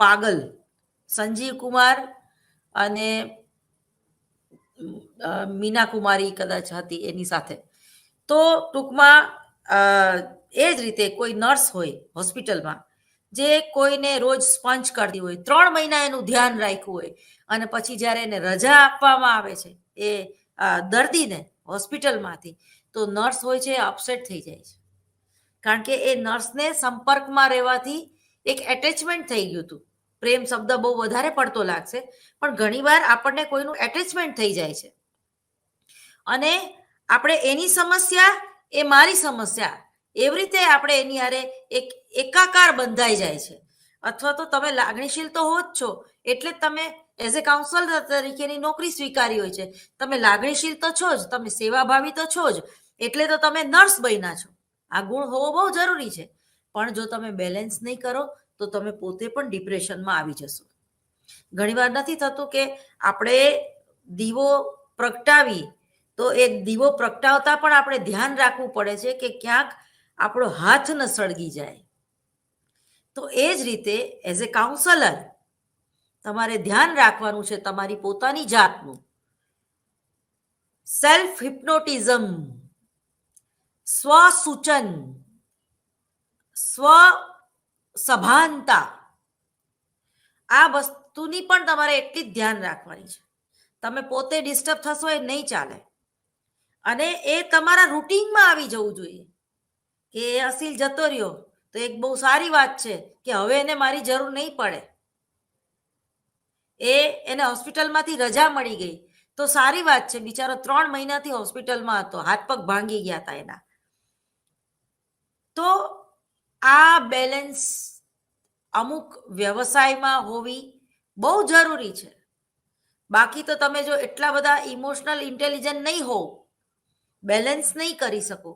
પાગલ, સંજીવ કુમાર અને મીના કુમારી કદાચ હતી એની સાથે. તો ટૂંકમાં એ જ રીતે કોઈ નર્સ હોય હોસ્પિટલમાં જે કોઈને રોજ સ્પંચ કરતી હોય, 3 મહિના એનું ધ્યાન રાખ્યું હોય અને પછી જ્યારે એને રજા આપવામાં આવે છે એ દર્દીને હોસ્પિટલમાંથી, તો નર્સ હોય છે અપસેટ થઈ જાય છે, કારણ કે એ નર્સને સંપર્કમાં રહેવાથી એક એટેચમેન્ટ થઈ ગયું હતું. પ્રેમ શબ્દ બહુ વધારે પડતો લાગશે પણ ઘણીવાર આપણને કોઈનું એટેચમેન્ટ થઈ જાય છે અને આપણે એની સમસ્યા એ મારી સમસ્યા એવી રીતે આપણે એની હારે એક એકાકાર બંધાઈ જાય છે. અથવા તો તમે લાગણીશીલ તો હો જ છો, એટલે જ તમે એઝ એ કાઉન્સલર તરીકેની નોકરી સ્વીકારી હોય છે. તમે લાગણીશીલ તો છો જ, તમે સેવાભાવી તો છો જ, એટલે તો તમે નર્સ બન્યા છો. આ ગુણ હોવો બહુ જરૂરી છે. પણ જો તમે બેલેન્સ નહીં કરો તો તમે પોતે પણ ડિપ્રેશનમાં આવી જશો. ઘણીવાર નથી થતું કે આપણે દીવો પ્રગટાવી, તો એ દીવો પ્રગટાવતા પણ આપણે ધ્યાન રાખવું પડે છે કે ક્યાંક આપણો હાથ ન સળગી જાય. તો એ જ રીતે એઝ એ કાઉન્સલર તમારે ધ્યાન રાખવાનું છે તમારી પોતાની જાતનું. સેલ્ફ હિપ્નોટિઝમ, સ્વસૂચન, સ્વ સભાનતા, આ વસ્તુની પણ તમારે એટલી જ ધ્યાન રાખવાની છે. તમે પોતે ડિસ્ટર્બ થશો એ નહીં ચાલે અને એ તમારા રૂટીનમાં આવી જવું જોઈએ કે એ અસીલ જતો રહ્યો તો એક બહુ સારી વાત છે કે હવે એને મારી જરૂર નહીં પડે. એને હોસ્પિટલમાંથી રજા મળી ગઈ તો સારી વાત છે. બિચારો 3 મહિનાથી હોસ્પિટલમાં હતો, હાથ પગ ભાંગી ગયા હતા એના. તો આ બેલેન્સ અમુક વ્યવસાયમાં હોવી બહુ જરૂરી છે. બાકી તો તમે જો એટલા બધા ઇમોશનલ ઇન્ટેલિજન્ટ નહીં હોવ, બેલેન્સ નહીં કરી શકો,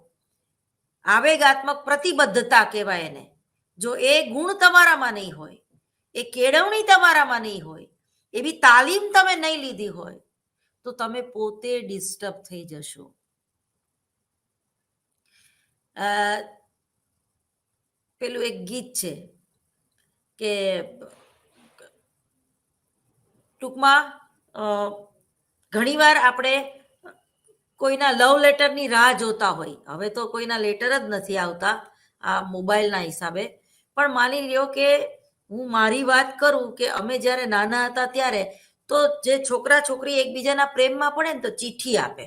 આવેગાત્મક પ્રતિબદ્ધતા કહેવાય એને, જો એ ગુણ તમારામાં નહીં હોય, એ કેળવણી તમારામાં નહીં હોય, એવી તાલીમ તમે નહીં લીધી હોય, તો તમે પોતે ડિસ્ટર્બ થઈ જશો. પેલું એક ગીત છે કે ટૂંકમાં ઘણીવાર આપણે કોઈના લવ લેટરની રાહ જોતા હોય. હવે તો કોઈના લેટર જ નથી આવતા આ મોબાઈલના હિસાબે, પણ માની લ્યો કે હું મારી વાત કરું કે અમે જ્યારે નાના હતા ત્યારે તો જે છોકરા છોકરી એકબીજાના પ્રેમમાં પડે ને તો ચિઠ્ઠી આપે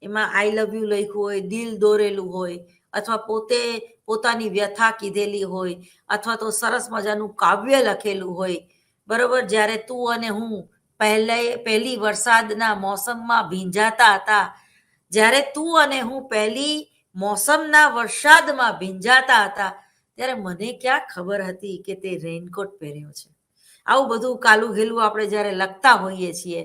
એમાં આઈ લવ યુ લખ્યું હોય, દિલ દોરેલું હોય, અથવા પોતે પોતાની વ્યથા કીધેલી હોય, અથવા તો સરસ મજાનું કાવ્ય લખેલું હોય, બરોબર. જ્યારે તું અને હું પહેલી વરસાદના મોસમમાં ભીંજાતા હતા, જ્યારે તું અને હું પહેલી મોસમના વરસાદમાં ભીંજાતા હતા, ત્યારે મને ક્યાં ખબર હતી કે તે રેઇનકોટ પહેર્યો છે. આવું બધું કાલું ઘેલું આપણે જ્યારે લખતા હોઈએ છીએ,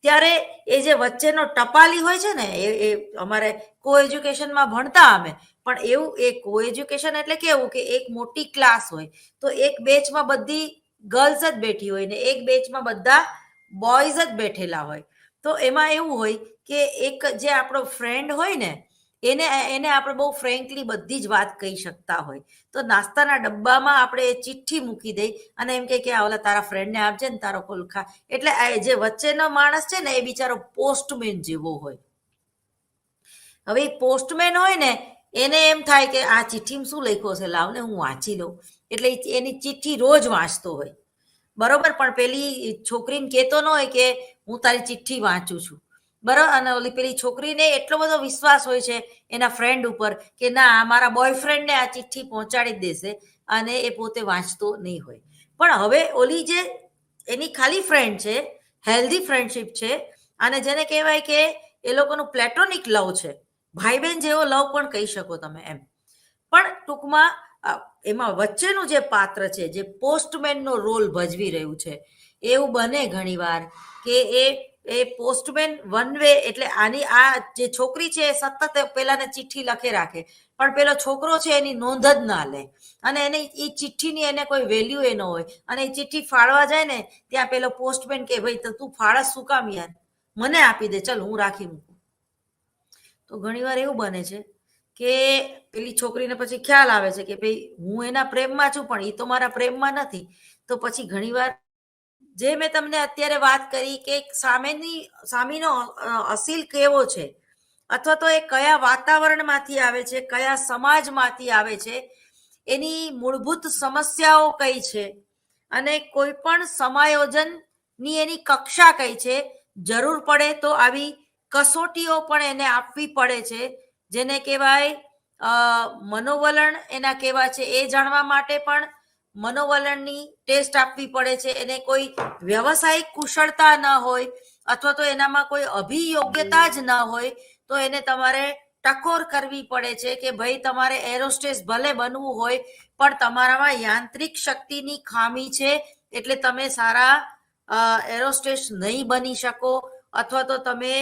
ત્યારે એ જે વચ્ચેનો ટપાલી હોય છે ને, એ અમારે કો એજ્યુકેશનમાં ભણતા અમે. પણ એવું એ કો એજ્યુકેશન એટલે કેવું કે એક મોટી ક્લાસ હોય, તો એક બેચમાં બધી ગર્લ્સ જ બેઠી હોય ને એક બેચમાં બધા બોયઝ જ બેઠેલા હોય. તો એમાં એવું હોય કે એક જે આપણો ફ્રેન્ડ હોય ને, એને એને આપણે બહુ ફ્રેન્કલી બધી જ વાત કહી શકતા હોય. તો નાસ્તાના ડબ્બામાં આપણે એ ચિઠ્ઠી મૂકી દઈ અને એમ કે આ ઓલા તારા ફ્રેન્ડને આપજે ને, તારો ખોલખા. એટલે જે વચ્ચેનો માણસ છે ને, એ બિચારો પોસ્ટમેન જેવો હોય. હવે પોસ્ટમેન હોય ને, એને એમ થાય કે આ ચિઠ્ઠીમાં શું લખ્યું હશે, લાવને હું વાંચી લઉં. એટલે એની ચિઠ્ઠી રોજ વાંચતો હોય, બરોબર. પણ પેલી છોકરીને કહેતો ન હોય કે હું તારી ચિઠ્ઠી વાંચું છું, બરાબર. અને ઓલી પેલી છોકરીને એટલો બધો વિશ્વાસ હોય છે એના ફ્રેન્ડ ઉપર કે ના, મારા બોયફ્રેન્ડને આ ચિઠ્ઠી પહોંચાડી જ દેશે, અને એ પોતે વાંચતો નહીં હોય. પણ હવે ઓલી જે એની ખાલી ફ્રેન્ડ છે, હેલ્ધી ફ્રેન્ડશીપ છે, અને જેને કહેવાય કે એ લોકોનું પ્લેટોનિક લવ છે, ભાઈ બહેન જેવો લવ પણ કહી શકો તમે એમ. પણ ટૂંકમાં એમાં વચ્ચેનું જે પાત્ર છે, જે પોસ્ટમેનનો રોલ ભજવી રહ્યું છે, એવું બને ઘણીવાર કે એ પોસ્ટમેન વન વે, એટલે આની આ જે છોકરી છે એ સતત પેલાને ચિઠ્ઠી લખે રાખે, પણ પેલો છોકરો છે એની નોંધ જ ના લે, અને એને એ ચિઠ્ઠીની એને કોઈ વેલ્યુ એ ન હોય. અને એ ચિઠ્ઠી ફાળવા જાય ને, ત્યાં પેલો પોસ્ટમેન કે ભાઈ તું ફાળસ શું કામ યાર, મને આપી દે, ચલ હું રાખી મૂકું. તો ઘણીવાર એવું બને છે કે પેલી છોકરીને પછી ખ્યાલ આવે છે કે ભાઈ હું એના પ્રેમમાં છું, પણ એ તો મારા પ્રેમમાં નથી. તો પછી ઘણીવાર જે મેં તમને અત્યારે વાત કરી કે સામેનો અસીલ કેવો છે, અથવા તો એ કયા વાતાવરણમાંથી આવે છે, કયા સમાજમાંથી આવે છે, એની મૂળભૂત સમસ્યાઓ કઈ છે, અને કોઈ પણ સમાયોજનની એની કક્ષા કઈ છે. જરૂર પડે તો આવી કસોટીઓ પણ એને આપવી પડે છે, જેને કહેવાય મનોવલણ એના કેવા છે એ જાણવા માટે પણ મનોવલણની ટેસ્ટ આપવી પડે છે. એને કોઈ વ્યવસાયિક કુશળતા ન હોય, અથવા તો એનામાં કોઈ અભિયોગ્યતા જ ન હોય, તો એને તમારે ટકોર કરવી પડે છે કે ભાઈ તમારે એરોસ્ટેસ ભલે બનવું હોય, પણ તમારામાં યાંત્રિક શક્તિની ખામી છે, એટલે તમે સારા એરોસ્ટેસ નહીં બની શકો, અથવા તો તમે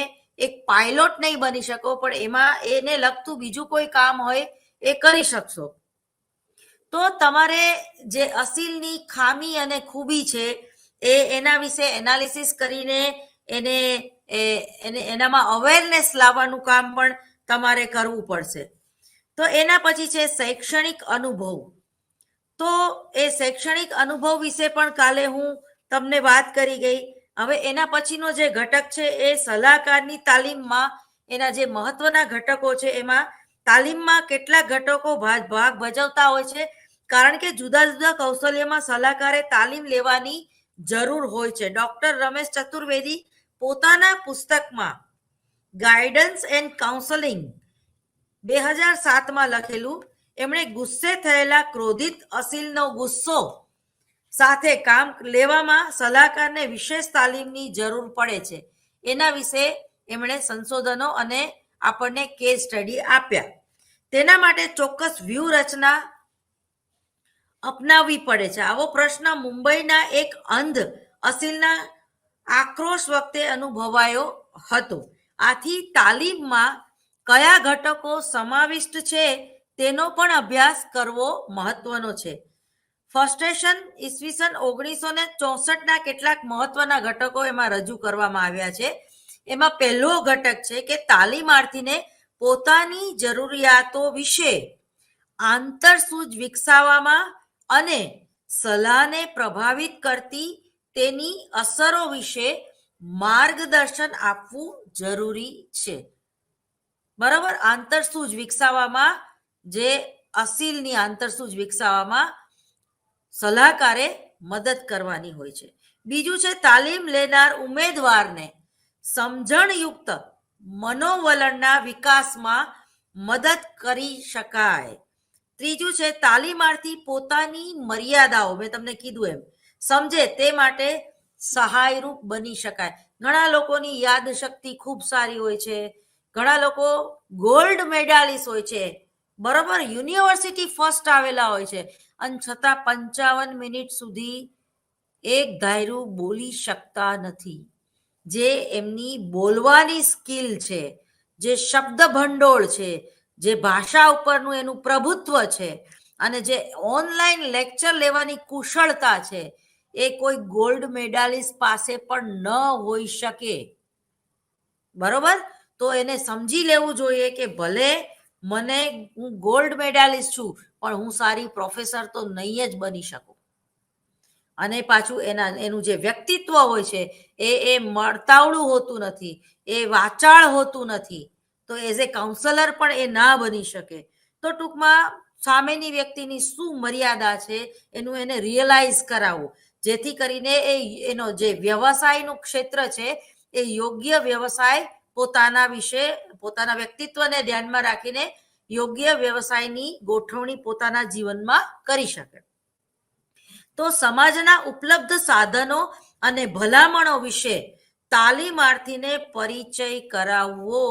એક પાયલોટ નહીં બની શકો, પણ એમાં એને લગતું બીજું કોઈ કામ હોય એ કરી શકશો. તો તમારે જે અસીલની ખામી અને ખૂબી છે એના વિશે એનાલિસિસ કરીને એને એનામાં અવેરનેસ લાવવાનું કામ પણ તમારે કરવું પડશે. તો એના પછી છે શૈક્ષણિક અનુભવ. તો એ શૈક્ષણિક અનુભવ વિશે પણ કાલે હું તમને વાત કરી ગઈ. હવે એના પછીનો જે ઘટક છે એ સલાહકારની તાલીમમાં એના જે મહત્વના ઘટકો છે, એમાં તાલીમમાં કેટલા ઘટકો ભાગ ભજવતા હોય છે, કારણ કે જુદા જુદા કૌશલ્યમાં સલાહકારે તાલીમ લેવાની જરૂર હોય છે. ડોક્ટર રમેશ ચતુર્વેદી પોતાના પુસ્તકમાં ગાઈડન્સ એન્ડ કાઉન્સેલિંગ 2007માં લખેલું, એમણે ગુસ્સે થયેલા ક્રોધિત અસીલનો ગુસ્સો સાથે કામ લેવામાં સલાહકારને વિશેષ તાલીમની જરૂર પડે છે. એના વિશે એમણે સંશોધનો અને આપણને કેસ સ્ટડી આપ્યા. તેના માટે ચોક્કસ વ્યૂહરચના અપનાવવી પડે છે. આવો પ્રશ્ન મુંબઈના એક અંધ અસીલના આક્રોશ વખતે અનુભવાયો હતો. આથી તાલીમમાં કયા ઘટકો સમાવિષ્ટ છે તેનો પણ અભ્યાસ કરવો મહત્વનો છે. ફર્સ્ટેશન ઈસવીસન 1964ના કેટલાક મહત્વના ઘટકો એમાં રજૂ કરવામાં આવ્યા છે. એમાં પહેલો ઘટક છે કે તાલીમાર્થીને પોતાની જરૂરિયાતો વિશે આંતરસૂઝ વિકસાવવામાં અને સલાહને પ્રભાવિત કરતી તેની અસરો વિશે માર્ગદર્શન આપવું જરૂરી છે. બરાબર. આંતરસૂઝ વિકસાવવામાં, જે અસીલની આંતરસૂઝ વિકસાવવામાં સલાહકારે મદદ કરવાની હોય છે. બીજું છે તાલીમ લેનાર ઉમેદવારને સમજણયુક્ત મનોવલણના વિકાસમાં મદદ કરી શકાય. ત્રીજું છે તાલીમાર્થી પોતાની મર્યાદાઓ, મેં તમને કીધું એમ, સમજે તે માટે સહાયરૂપ બની શકાય. ઘણા લોકોની યાદ શક્તિ ખૂબ સારી હોય છે, ઘણા લોકો ગોલ્ડ મેડાલિસ્ટ હોય છે, બરોબર, યુનિવર્સિટી ફર્સ્ટ આવેલા હોય છે, અને છતાં 55 મિનિટ સુધી એક ધાર્યું બોલી શકતા નથી. જે એમની બોલવાની સ્કિલ છે, જે શબ્દ ભંડોળ છે, જે ભાષા ઉપરનું એનું પ્રભુત્વ છે, અને જે ઓનલાઈન લેક્ચર લેવાની કુશળતા છે, એ કોઈ ગોલ્ડ મેડાલિસ્ટ પાસે પણ ન હોઈ શકે. બરોબર? તો એને સમજી લેવું જોઈએ કે ભલે હું ગોલ્ડ મેડાલિસ્ટ છું, પણ હું સારી પ્રોફેસર તો નહીં જ બની શકું. અને પાછું એનું જે વ્યક્તિત્વ હોય છે એ મળતાવડું હોતું નથી, એ વાચાળ હોતું નથી, તો એઝ એ કાઉન્સલર પણ એ ના બની શકે. તો ટૂંકમાં સામેની વ્યક્તિની શું મર્યાદા છે એનું એને રિયલાઇઝ કરાવવું, જેથી કરીને એનો જે વ્યવસાયનું ક્ષેત્ર છે એ યોગ્ય વ્યવસાય પોતાના વ્યક્તિત્વને ધ્યાનમાં રાખીને યોગ્ય વ્યવસાયની ગોઠવણી પોતાના જીવનમાં કરી શકે. તો સમાજના ઉપલબ્ધ સાધનો અને ભલામણો વિશે તાલીમાર્થીને પરિચય કરાવવો.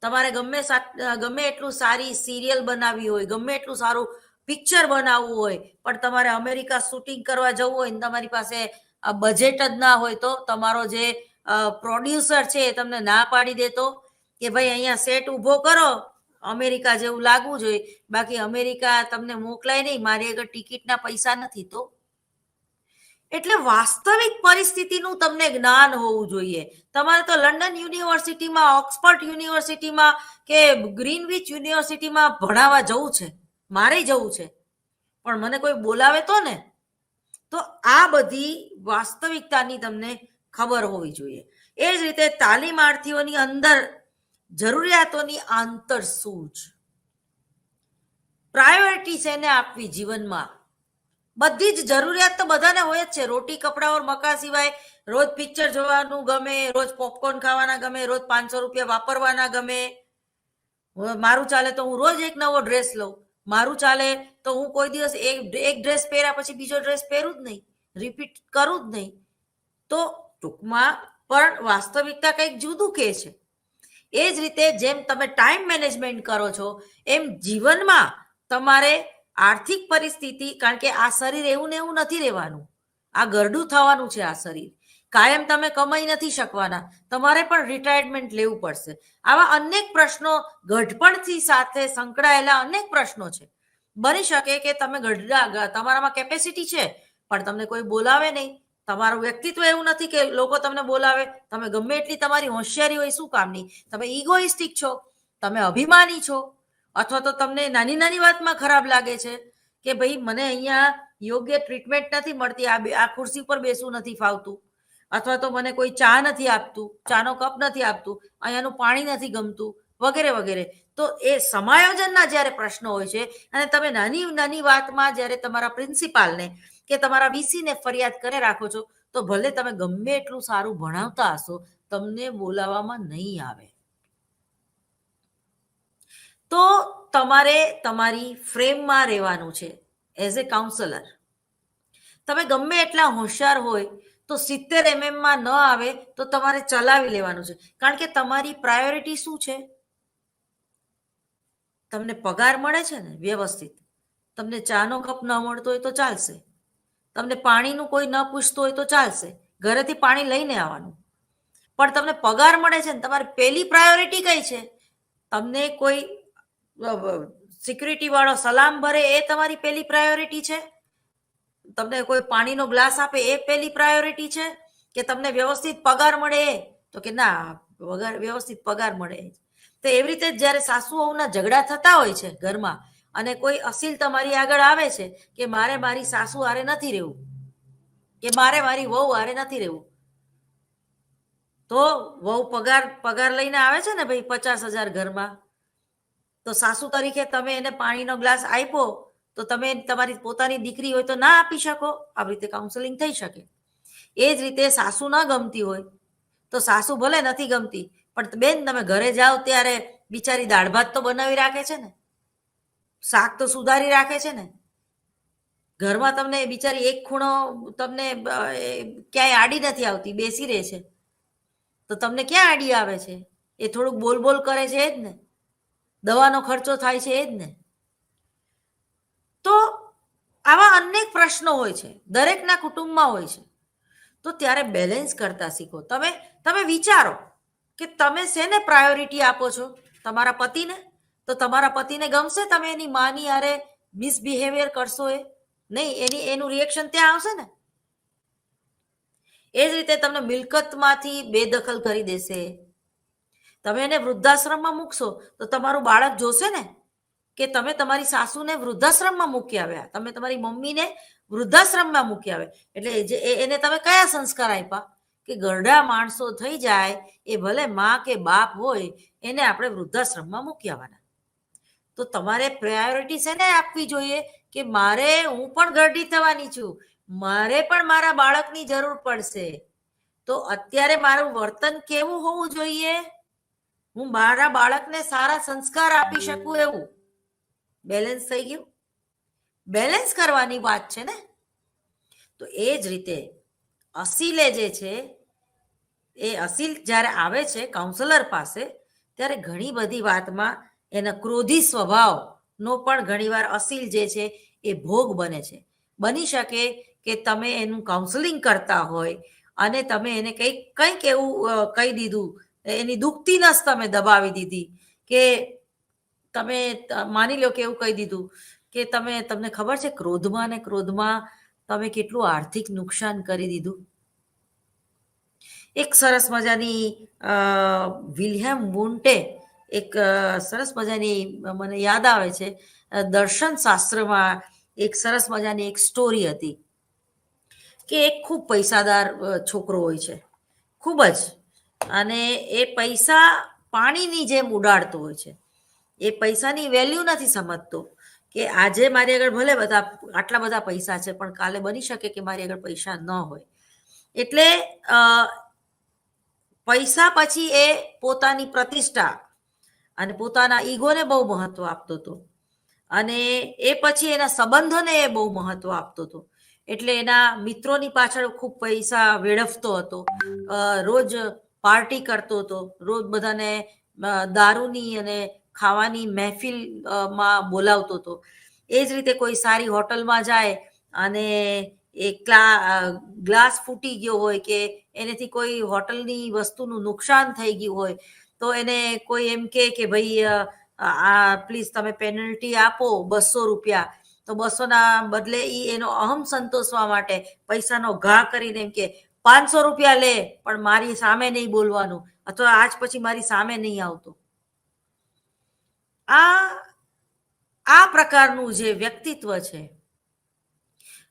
તમારે ગમે એટલું સારી સિરિયલ બનાવવી હોય, ગમે એટલું સારું પિક્ચર બનાવવું હોય, પણ તમારે અમેરિકા શૂટિંગ કરવા જવું હોય ને તમારી પાસે બજેટ જ ના હોય, તો તમારો જે પ્રોડ્યુસર છે એ તમને ના પાડી દેતો કે ભાઈ અહીંયા સેટ ઊભો કરો, અમેરિકા જેવું લાગવું જોઈએ, બાકી અમેરિકા તમને મોકલાય નહીં, મારી આગળ ટિકિટના પૈસા નથી. તો એટલે વાસ્તવિક પરિસ્થિતિનું તમને જ્ઞાન હોવું જોઈએ. તમારે તો લંડન યુનિવર્સિટીમાં, ઓક્સફર્ડ યુનિવર્સિટીમાં કે ગ્રીનવિચ યુનિવર્સિટીમાં ભણાવવા જવું છે, મારે જવું છે, પણ મને કોઈ બોલાવે તો ને. તો આ બધી વાસ્તવિકતાની તમને ખબર હોવી જોઈએ. એ જ રીતે તાલીમાર્થીઓની અંદર જરૂરિયાતોની આંતરસૂઝ, પ્રાયોરિટી છે એને આપવી જીવનમાં. બધી જ જરૂરિયાત તો બધાને હોય જ છે. રોટી કપડા ઓર મકા સિવાય રોજ પિક્ચર જોવાનું ગમે, રોજ પોપકોર્ન ખાવાના ગમે, રોજ 500 રૂપિયા વાપરવાના ગમે. મારું ચાલે તો હું રોજ એક નવો ડ્રેસ લઉં, મારું ચાલે તો હું કોઈ દિવસ એક ડ્રેસ પહેર્યા પછી બીજો ડ્રેસ પહેરું જ નહીં, રિપીટ કરું જ નહીં. તો ટૂંકમાં પણ વાસ્તવિકતા કંઈક જુદું કે છે. એ જ રીતે જેમ તમે ટાઈમ મેનેજમેન્ટ કરો છો, એમ જીવનમાં તમારે આર્થિક પરિસ્થિતિ, કારણ કે આ શરીર એવું ને એવું નથી રહેવાનું, આ ગરડું થવાનું છે. આ શરીર કાયમ તમે કમાઈ નથી શકવાના, તમારે પણ રિટાયરમેન્ટ લેવું પડશે. આવા અનેક પ્રશ્નો, ગઢપણથી સાથે સંકળાયેલા અનેક પ્રશ્નો છે. બની શકે કે તમે તમારામાં કેપેસિટી છે, પણ તમને કોઈ બોલાવે નહીં. તમારું વ્યક્તિત્વ એવું નથી કે લોકો તમને બોલાવે. તમે ગમે એટલી તમારી હોશિયારી હોય, શું કામની? તમે ઇગોઇસ્ટિક છો, તમે અભિમાની છો, અથવા તો તમને નાની નાની વાતમાં ખરાબ લાગે છે કે ભાઈ મને અહીંયા યોગ્ય ટ્રીટમેન્ટ નથી મળતી, આ ખુરશી પર બેસવું નથી ફાવતું, અથવા તો મને કોઈ ચા નથી આપતું, ચાનો કપ નથી આપતું, અહીંયાનું પાણી નથી ગમતું, વગેરે વગેરે. તો એ સમાયોજનના જ્યારે પ્રશ્નો હોય છે, અને તમે નાની નાની વાતમાં જ્યારે તમારા પ્રિન્સિપાલને કે તમારા વીસીને ફરિયાદ કરે રાખો છો, તો ભલે તમે ગમે એટલું સારું ભણાવતા હશો, તમને બોલાવવામાં નહીં આવે. તો તમારે તમારી ફ્રેમમાં રહેવાનું છે એઝ એ કાઉન્સલર. તમે ગમે એટલા હોશિયાર હોય તો 70 mm ન આવે તો તમારે ચલાવી લેવાનું છે. કારણ કે તમારી પ્રાયોરિટી શું છે? તમને પગાર મળે છે ને વ્યવસ્થિત, તમને ચાનો કપ ન મળતો હોય તો ચાલશે, તમને પાણીનું કોઈ ન પૂછતું હોય તો ચાલશે, ઘરેથી પાણી લઈને આવવાનું, પણ તમને પગાર મળે છે ને તમારી પહેલી પ્રાયોરિટી કઈ છે? તમને કોઈ સિક્યુરિટી વાળો સલામ ભરે એ તમારી પહેલી પ્રાયોરિટી છે? તમને કોઈ પાણીનો ગ્લાસ આપે એ પહેલી પ્રાયોરિટી છે? કે તમને વ્યવસ્થિત પગાર મળે? તો કે ના, વ્યવસ્થિત પગાર મળે. તો એવી રીતે જ્યારે સાસુ વહુના ઝઘડા થતા હોય છે ઘરમાં, અને કોઈ અસીલ તમારી આગળ આવે છે કે મારે મારી સાસુ હારે નથી રહેવું, કે મારે મારી વહુ હારે નથી રહેવું, તો વહુ પગાર લઈને આવે છે ને ભાઈ 50,000 ઘરમાં, તો સાસુ તરીકે તમે એને પાણીનો ગ્લાસ આપ્યો તો તમે તમારી પોતાની દીકરી હોય તો ના આપી શકો? આવી રીતે કાઉન્સેલિંગ થઈ શકે. એ જ રીતે સાસુ ના ગમતી હોય તો સાસુ ભલે નથી ગમતી, પણ બેન તમે ઘરે જાઓ ત્યારે બિચારી દાળ ભાત તો બનાવી રાખે છે ને, શાક તો સુધારી રાખે છે ને. ઘરમાં તમને બિચારી એક ખૂણો તમને ક્યાંય આડી નથી આવતી, બેસી રહે છે. તો તમને ક્યાં આડી આવે છે? એ થોડુંક બોલ બોલ કરે છે એ જ ને, દવાનો ખર્ચો થાય છે એ જ ને. તો આવા અનેક પ્રશ્નો હોય છે, દરેકના કુટુંબમાં હોય છે. તો ત્યારે બેલેન્સ કરતા શીખો. તમે વિચારો કે તમે શેને પ્રાયોરિટી આપો છો? તમારા પતિને? તો તમારા પતિને ગમશે તમે એની માની હારે મિસબિહેવિયર કરશો? નહીં, એનું રિએક્શન ત્યાં આવશે ને. એ જ રીતે તમને મિલકતમાંથી બેદખલ કરી દેશે. તમે એને વૃદ્ધાશ્રમમાં મૂકશો તો તમારું બાળક જોશે ને કે તમે તમારી સાસુને વૃદ્ધાશ્રમમાં મૂકી આવ્યા, તમે તમારી મમ્મીને વૃદ્ધાશ્રમમાં મૂકી આવ્યા. એટલે એને તમે કયા સંસ્કાર આપ્યા? કે ગરડા માણસો થઈ જાય, એ ભલે માં કે બાપ હોય, એને આપણે વૃદ્ધાશ્રમમાં મૂકી આવવાના. તો તમારે પ્રાયોરિટી શેને આપવી જોઈએ? કે હું પણ ગરડી થવાની છું, મારે પણ મારા બાળકની જરૂર પડશે. તો અત્યારે મારું વર્તન કેવું હોવું જોઈએ? હું મારા બાળકને સારા સંસ્કાર આપી શકું એવું. બેલેન્સ થઈ ગયું? બેલેન્સ કરવાની વાત છે ને. તો એ જ રીતે અસીલે જે છે, એ અસીલ જ્યારે આવે છે કાઉન્સલર પાસે, ત્યારે ઘણી બધી વાતમાં એના ક્રોધી સ્વભાવનો પણ ઘણીવાર અસીલ જે છે એ ભોગ બને છે. બની શકે કે તમે એનું કાઉન્સેલિંગ કરતા હોય અને તમે એને કંઈક એવું કહી દીધું, એની દુખતી નસ તમે દબાવી દીધી, કે તમે માની લો કે એવું કહી દીધું કે તમને ખબર છે ક્રોધમાં ને ક્રોધમાં તમે કેટલું આર્થિક નુકસાન કરી દીધું. એક સરસ મજાની વિલિયમ વુન્ટે એક સરસ મજાની મને યાદ આવે છે, દર્શન શાસ્ત્રમાં એક સરસ મજાની એક સ્ટોરી હતી કે એક ખૂબ પૈસાદાર છોકરો હોય છે, ખૂબ જ, અને એ પૈસા પાણીની જેમ ઉડાડતો હોય છે. એ પૈસાની વેલ્યુ નથી સમજતો કે આજે મારી આગળ ભલે આટલા બધા પૈસા છે, પણ કાલે બની શકે કે મારી આગળ પૈસા ન હોય. એટલે પૈસા પછી એ પોતાની પ્રતિષ્ઠા અને પોતાના ઈગોને બહુ મહત્વ આપતો હતો, અને એ પછી એના સંબંધોને એ બહુ મહત્વ આપતો હતો. એટલે એના મિત્રોની પાછળ ખૂબ પૈસા વેડફતો હતો, રોજ પાર્ટી કરતો હતો, રોજ બધાને દારૂની અને ખાવાની મહેફિલમાં બોલાવતો હતો. એ જ રીતે કોઈ સારી હોટલમાં જાય અને ગ્લાસ ફૂટી ગયો હોય કે એનેથી કોઈ હોટલની વસ્તુનું નુકસાન થઈ ગયું હોય, તો એને કોઈ એમ કે ભાઈ આ પ્લીઝ તમે પેનલ્ટી આપો ₹200, તો 200ના બદલે એનો અહમ સંતોષવા માટે પૈસાનો ઘા કરીને એમ કે ₹500 લે, પણ મારી સામે નહીં બોલવાનું, અથવા આજ પછી મારી સામે નહીં આવતો. આ પ્રકારનું જે વ્યક્તિત્વ છે,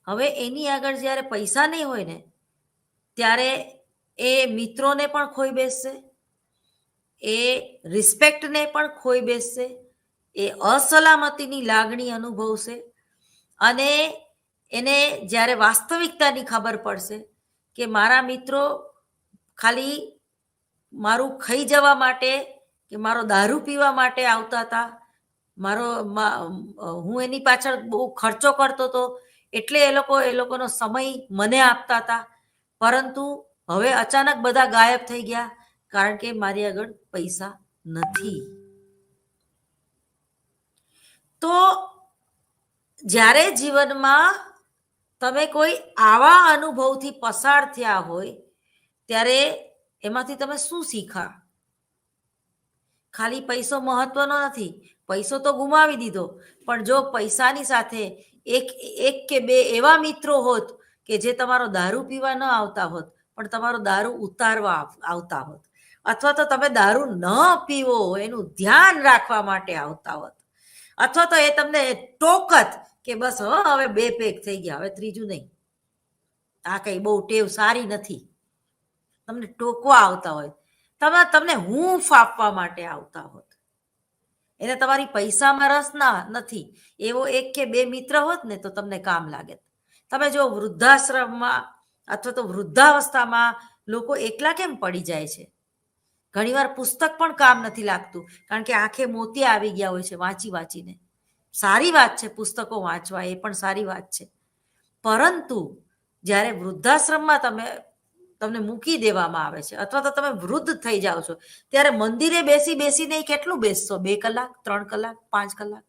હવે એની આગળ જ્યારે પૈસા નહીં હોય ને, ત્યારે એ મિત્રોને પણ ખોઈ બેસશે, એ રિસ્પેક્ટને પણ ખોઈ બેસશે, એ અસલામતીની લાગણી અનુભવશે, અને એને જ્યારે વાસ્તવિકતાની ખબર પડશે કે મારા મિત્રો ખાલી મારું ખાઈ જવા માટે કે મારો દારૂ પીવા માટે આવતા હતા, હું એની પાછળ બહુ ખર્ચો કરતો હતો, એટલે એ લોકોનો સમય મને આપતા હતા, પરંતુ હવે અચાનક બધા ગાયબ થઈ ગયા કારણ કે મારી આગળ પૈસા નથી. તો જ્યારે જીવનમાં તમે કોઈ આવા અનુભવથી પસાર થયા હોય, ત્યારે એમાંથી તમે શું શીખા? ખાલી પૈસો મહત્વનો નથી, પૈસો તો ગુમાવી દીધો, પણ જો પૈસાની સાથે એક કે બે એવા મિત્રો હોત કે જે તમારો દારૂ પીવા ન આવતા હોત, પણ તમારો દારૂ ઉતારવા આવતા હોત, અથવા તો તમે દારૂ ન પીવો એનું ધ્યાન રાખવા માટે આવતા હોત, અથવા તો એ તમને ટોકત કે બસ હવે 2 પેગ થઈ ગયા, હવે ત્રીજું નહીં, આ કઈ બહુ ટેવ સારી નથી, તમને ટોકવા આવતા હોય, તમને હૂંફ આપવા માટે આવતા હોત, એને તમારી પૈસામાં રસ નથી, એવો એક કે બે મિત્ર હોત ને તો તમને કામ લાગે. તમે જો વૃદ્ધાશ્રમમાં અથવા તો વૃદ્ધાવસ્થામાં લોકો એકલા કેમ પડી જાય છે? ઘણીવાર પુસ્તક પણ કામ નથી લાગતું, કારણ કે આંખે મોતિયા આવી ગયા હોય છે વાંચી વાંચીને. સારી વાત છે પુસ્તકો વાંચવા, એ પણ સારી વાત છે, પરંતુ જ્યારે વૃદ્ધાશ્રમમાં તમને મૂકી દેવામાં આવે છે, અથવા તો તમે વૃદ્ધ થઈ જાઓ છો, ત્યારે મંદિરે બેસીને કેટલું બેસશો? 2 કલાક, 3 કલાક, 5 કલાક?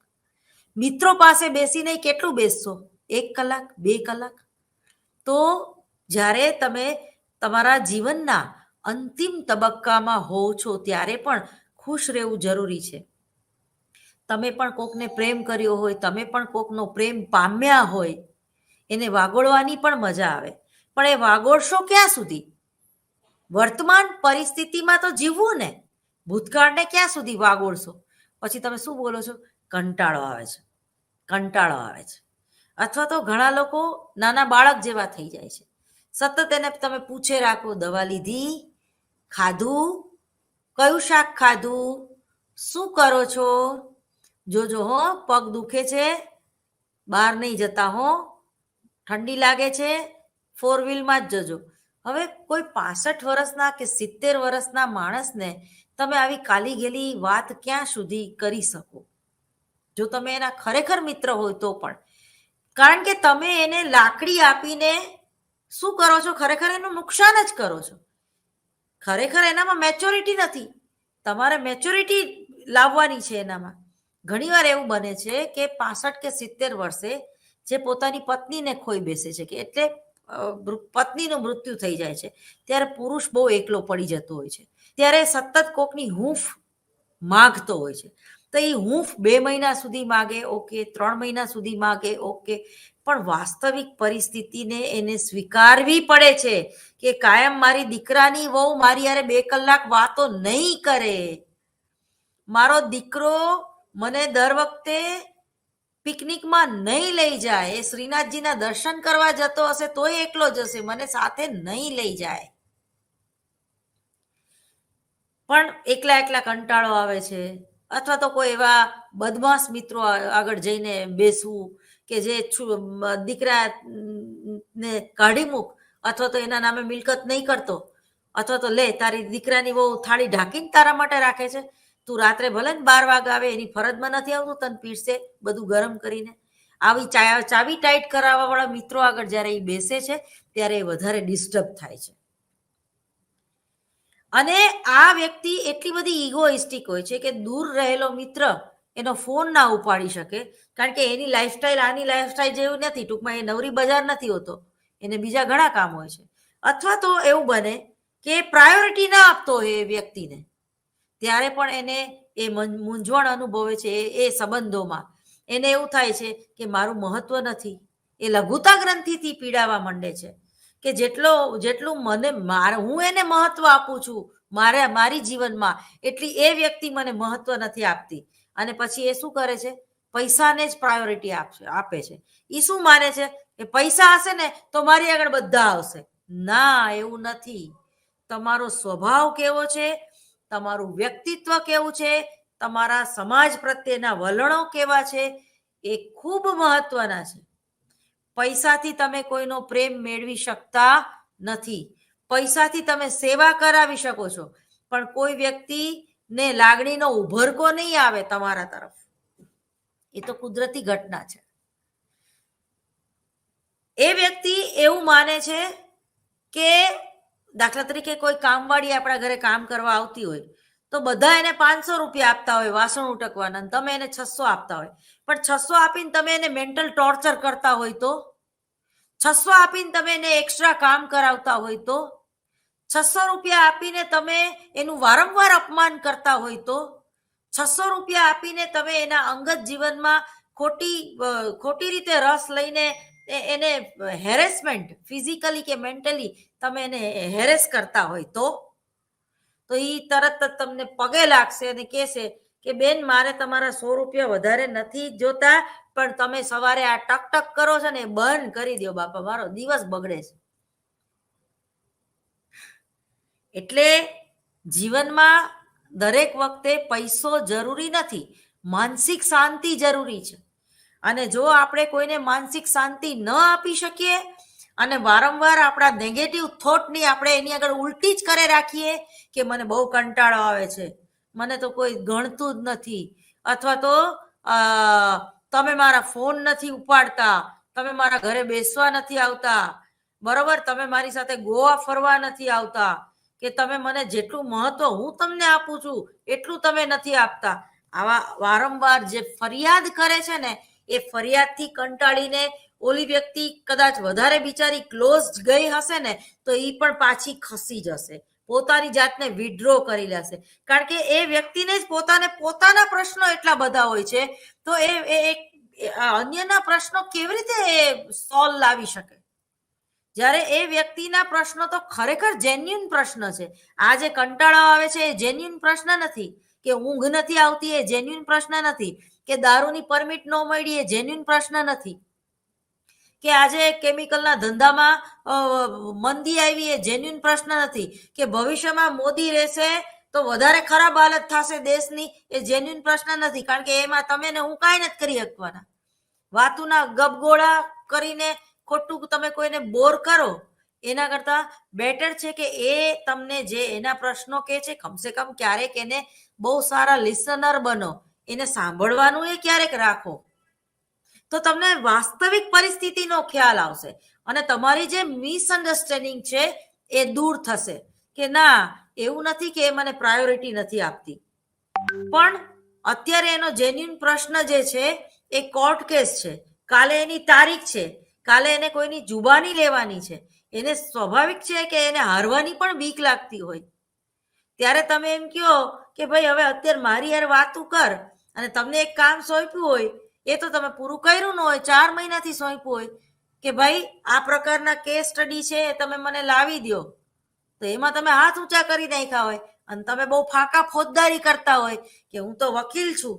મિત્રો પાસે બેસીને કેટલું બેસશો? 1 કલાક, 2 કલાક? તો જ્યારે તમે તમારા જીવનના અંતિમ તબક્કામાં હોવ છો, ત્યારે પણ ખુશ રહેવું જરૂરી છે. તમે પણ કોકને પ્રેમ કર્યો હોય, તમે પણ કોકનો પ્રેમ પામ્યા હોય, એને વાગોળવાની પણ મજા આવે, પણ એ વાગોળશો ક્યાં સુધી? વર્તમાન પરિસ્થિતિમાં તો જીવવું ને, ભૂતકાળને ક્યાં સુધી વાગોળશો? પછી તમે શું બોલો છો? કંટાળો આવે છે, કંટાળો આવે છે. અથવા તો ઘણા લોકો નાના બાળક જેવા થઈ જાય છે, સતત એને તમે પૂછે રાખો, દવા લીધી, ખાધું, કયું શાક ખાધું, શું કરો છો, જોજો હો પગ દુખે છે, બહાર નહીં જતા હો, ઠંડી લાગે છે, 4 વ્હીલમાં જ જજો. હવે કોઈ 65 વર્ષના કે 70 વર્ષના માણસને તમે આવી કાલી ગેલી વાત ક્યાં સુધી કરી શકો? જો તમે એના ખરેખર મિત્ર હોય તો પણ, કારણ કે તમે એને લાકડી આપીને શું કરો છો? ખરેખર એનું નુકસાન જ કરો છો. ખરેખર એનામાં મેચ્યોરિટી નથી, તમારે મેચ્યોરિટી લાવવાની છે એનામાં. ઘણીવાર એવું બને છે કે 65 કે 70 વર્ષે જે પોતાની પત્નીને ખોઈ બેસે છે, કે એટલે પત્નીનું મૃત્યુ થઈ જાય છે, ત્યારે પુરુષ બહુ એકલો પડી જતો હોય છે, ત્યારે સતત કોકની હૂંફ માગતો હોય છે. તો એ હૂંફ 2 મહિના સુધી માગે, ઓકે, 3 મહિના સુધી માગે, ઓકે, પણ વાસ્તવિક પરિસ્થિતિને એને સ્વીકારવી પડે છે કે કાયમ મારી દીકરાની વહુ મારી યારે 2 કલાક વાતો નહીં કરે. મારો દીકરો મને દર વખતે પિકનિકમાં નહીં લઈ જાય, એ શ્રીનાથજીના દર્શન કરવા જતો હશે તોય એકલો જશે, મને સાથે નહીં લઈ જાય. પણ એકલા કંટાળો આવે છે, અથવા તો કોઈ એવા બદમાશ મિત્રો આગળ જઈને બેસવું કે જે દીકરાને કાઢી મૂક, અથવા તો એના નામે મિલકત નહીં કરતો, અથવા તો લે તારી દીકરાની બહુ થાળી ઢાંકીને તારા માટે રાખે છે, તું રાત્રે ભલે ને 12 વાગે આવે, એની ફરજમાં નથી આવતું, તને પીરસે બધું ગરમ કરીને. આવી ચાવી ટાઈટ કરાવવા વાળા મિત્રો આગળ જ્યારે એ બેસે છે, ત્યારે એ વધારે ડિસ્ટર્બ થાય છે. અને આ વ્યક્તિ એટલી બધી ઇગોઇસ્ટિક હોય છે કે દૂર રહેલો મિત્ર એનો ફોન ના ઉપાડી શકે, કારણ કે એની લાઈફસ્ટાઈલ આની લાઈફસ્ટાઈલ જેવું નથી. ટૂંકમાં એ નવરી બજાર નથી હોતો, એને બીજા ઘણા કામ હોય છે. અથવા તો એવું બને કે પ્રાયોરિટી ના આપતો હોય એ વ્યક્તિને, ત્યારે પણ એને એ મૂંઝવણ અનુભવે છે એ સંબંધોમાં. એને એવું થાય છે કે મારું મહત્વ નથી, એ લઘુતા ગ્રંથિથી પીડાવા માંડે છે કે જેટલું હું એને મહત્વ આપું છું મારી જીવનમાં, એટલી એ વ્યક્તિ મને મહત્વ નથી આપતી. અને પછી એ શું કરે છે? પૈસાને જ પ્રાયોરિટી આપે છે. એ શું માને છે કે પૈસા હશે ને તો મારી આગળ બધા આવશે. ના, એવું નથી. તમારો સ્વભાવ કેવો છે, તમારું વ્યક્તિત્વ કેવું છે, તમારા સમાજ પ્રત્યેના વલણો કેવા છે, એ ખૂબ મહત્વના છે. પૈસાથી તમે કોઈનો પ્રેમ મેળવી શકતા નથી. પૈસાથી તમે સેવા કરાવી શકો છો, પણ કોઈ વ્યક્તિને લાગણીનો ઉભરકો નહીં આવે તમારા તરફ. એ તો કુદરતી ઘટના છે. એ વ્યક્તિ એવું માને છે કે દાખલા તરીકે કોઈ કામવાળી આપણા ઘરે કામ કરવા આવતી હોય, તો બધા એને 500 રૂપિયા આપતા હોય વાસણ ઉટકવાના, તમે એને 600 આપતા હોય. પણ 600 આપીને તમે એને મેન્ટલ ટોર્ચર કરતા હોય તો, 600 આપીને તમે એને એક્સ્ટ્રા કામ કરાવતા હોય તો, 600 રૂપિયા આપીને તમે એનું વારંવાર અપમાન કરતા હોય તો, 600 રૂપિયા આપીને તમે એના અંગત જીવનમાં ખોટી રીતે રસ લઈને એને હેરેસમેન્ટ, ફિઝિકલી કે મેન્ટલી તમે એને હેરેસ કરતા હોય તો એ તરત જ તમને પગે લાગશે અને કહેશે કે બેન, મારે તમારા 100 રૂપિયા વધારે નથી જોતા, પણ તમે સવારે આ ટક કરો છો ને બંધ કરી દો બાપા, મારો દિવસ બગડે છે. એટલે જીવનમાં દરેક વખતે પૈસો જરૂરી નથી, માનસિક શાંતિ જરૂરી છે. અને જો આપણે કોઈને માનસિક શાંતિ ન આપી શકીએ અને વારંવાર આપણા નેગેટિવ થોટની આપણે એની આગળ ઉલટી જ કરે રાખીએ કે મને બહુ કંટાળો આવે છે, મને તો કોઈ ગણતું જ નથી, અથવા તો તમે મારા ફોન નથી ઉપાડતા, તમે મારા ઘરે બેસવા નથી આવતા, બરોબર, તમે મારી સાથે ગોવા ફરવા નથી આવતા, કે તમે મને જેટલું મહત્વ હું તમને આપું છું એટલું તમે નથી આપતા. આવા વારંવાર જે ફરિયાદ કરે છે ને, એ ફરિયાદથી કંટાળીને ઓલી વ્યક્તિ કદાચ વધારે બિચારી ક્લોઝ ગઈ હશે ને, તો એ પણ પાછી ખસી જશે, પોતાની જાતને વિડ્રો કરી લેશે. કારણ કે એ વ્યક્તિને જ પોતાના પ્રશ્નો એટલા બધા હોય છે, તો એ અન્યના પ્રશ્નો કેવી રીતે સોલ્વ લાવી શકે, જ્યારે એ વ્યક્તિના પ્રશ્નો તો ખરેખર જેન્યુન પ્રશ્ન છે. આ જે કંટાળો આવે છે એ જેન્યુન પ્રશ્ન નથી, કે ઊંઘ નથી આવતી એ જેન્યુન પ્રશ્ન નથી, કે દારૂની પરમિટ ન મળી એ જેન્યુન પ્રશ્ન નથી, કે આજે કેમિકલના ધંધામાં મંદી આવી એ જેન્યુન પ્રશ્ન નથી, કે ભવિષ્યમાં મોદી રહેશે તો વધારે ખરાબ હાલત થશે દેશની એ જેન્યુન પ્રશ્ન નથી. કારણ કે એમાં તમે ને હું કાંઈ નથી કરી શકવાના. વાતુના ગપગોળા કરીને ખોટું તમે કોઈને બોર કરો, એના કરતા બેટર છે કે એ તમને જે એના પ્રશ્નો કે છે, કમસે કમ ક્યારેક એને બહુ સારા લિસનર બનો, એને સાંભળવાનું એ ક્યારેક રાખો, તો તમને વાસ્તવિક પરિસ્થિતિનો ખ્યાલ આવશે અને તમારી જે મિસઅન્ડરસ્ટેન્ડિંગ છે એ દૂર થશે, કે ના એવું નથી કે એ મને પ્રાયોરિટી નથી આપતી, પણ અત્યારે એનો જેન્યુન પ્રશ્ન જે છે એ કોર્ટ કેસ છે, કાલે એની તારીખ છે, કાલે એને કોઈની જુબાની લેવાની છે, એને સ્વાભાવિક છે કે એને હારવાની પણ બીક લાગતી હોય. ત્યારે તમે એમ કહો કે ભાઈ હવે અત્યારે મારી યાર વાતું કર, અને તમને એક કામ સોંપ્યું હોય એ તો તમે પૂરું કર્યું ન હોય, 4 મહિનાથી સોંપ્યું હોય કે ભાઈ આ પ્રકારના કેસ સ્ટડી છે એ તમે મને લાવી દો, તો એમાં તમે હાથ ઊંચા કરી નાખ્યા હોય અને તમે બહુ ફાંકા ફોજદારી કરતા હોય કે હું તો વકીલ છું,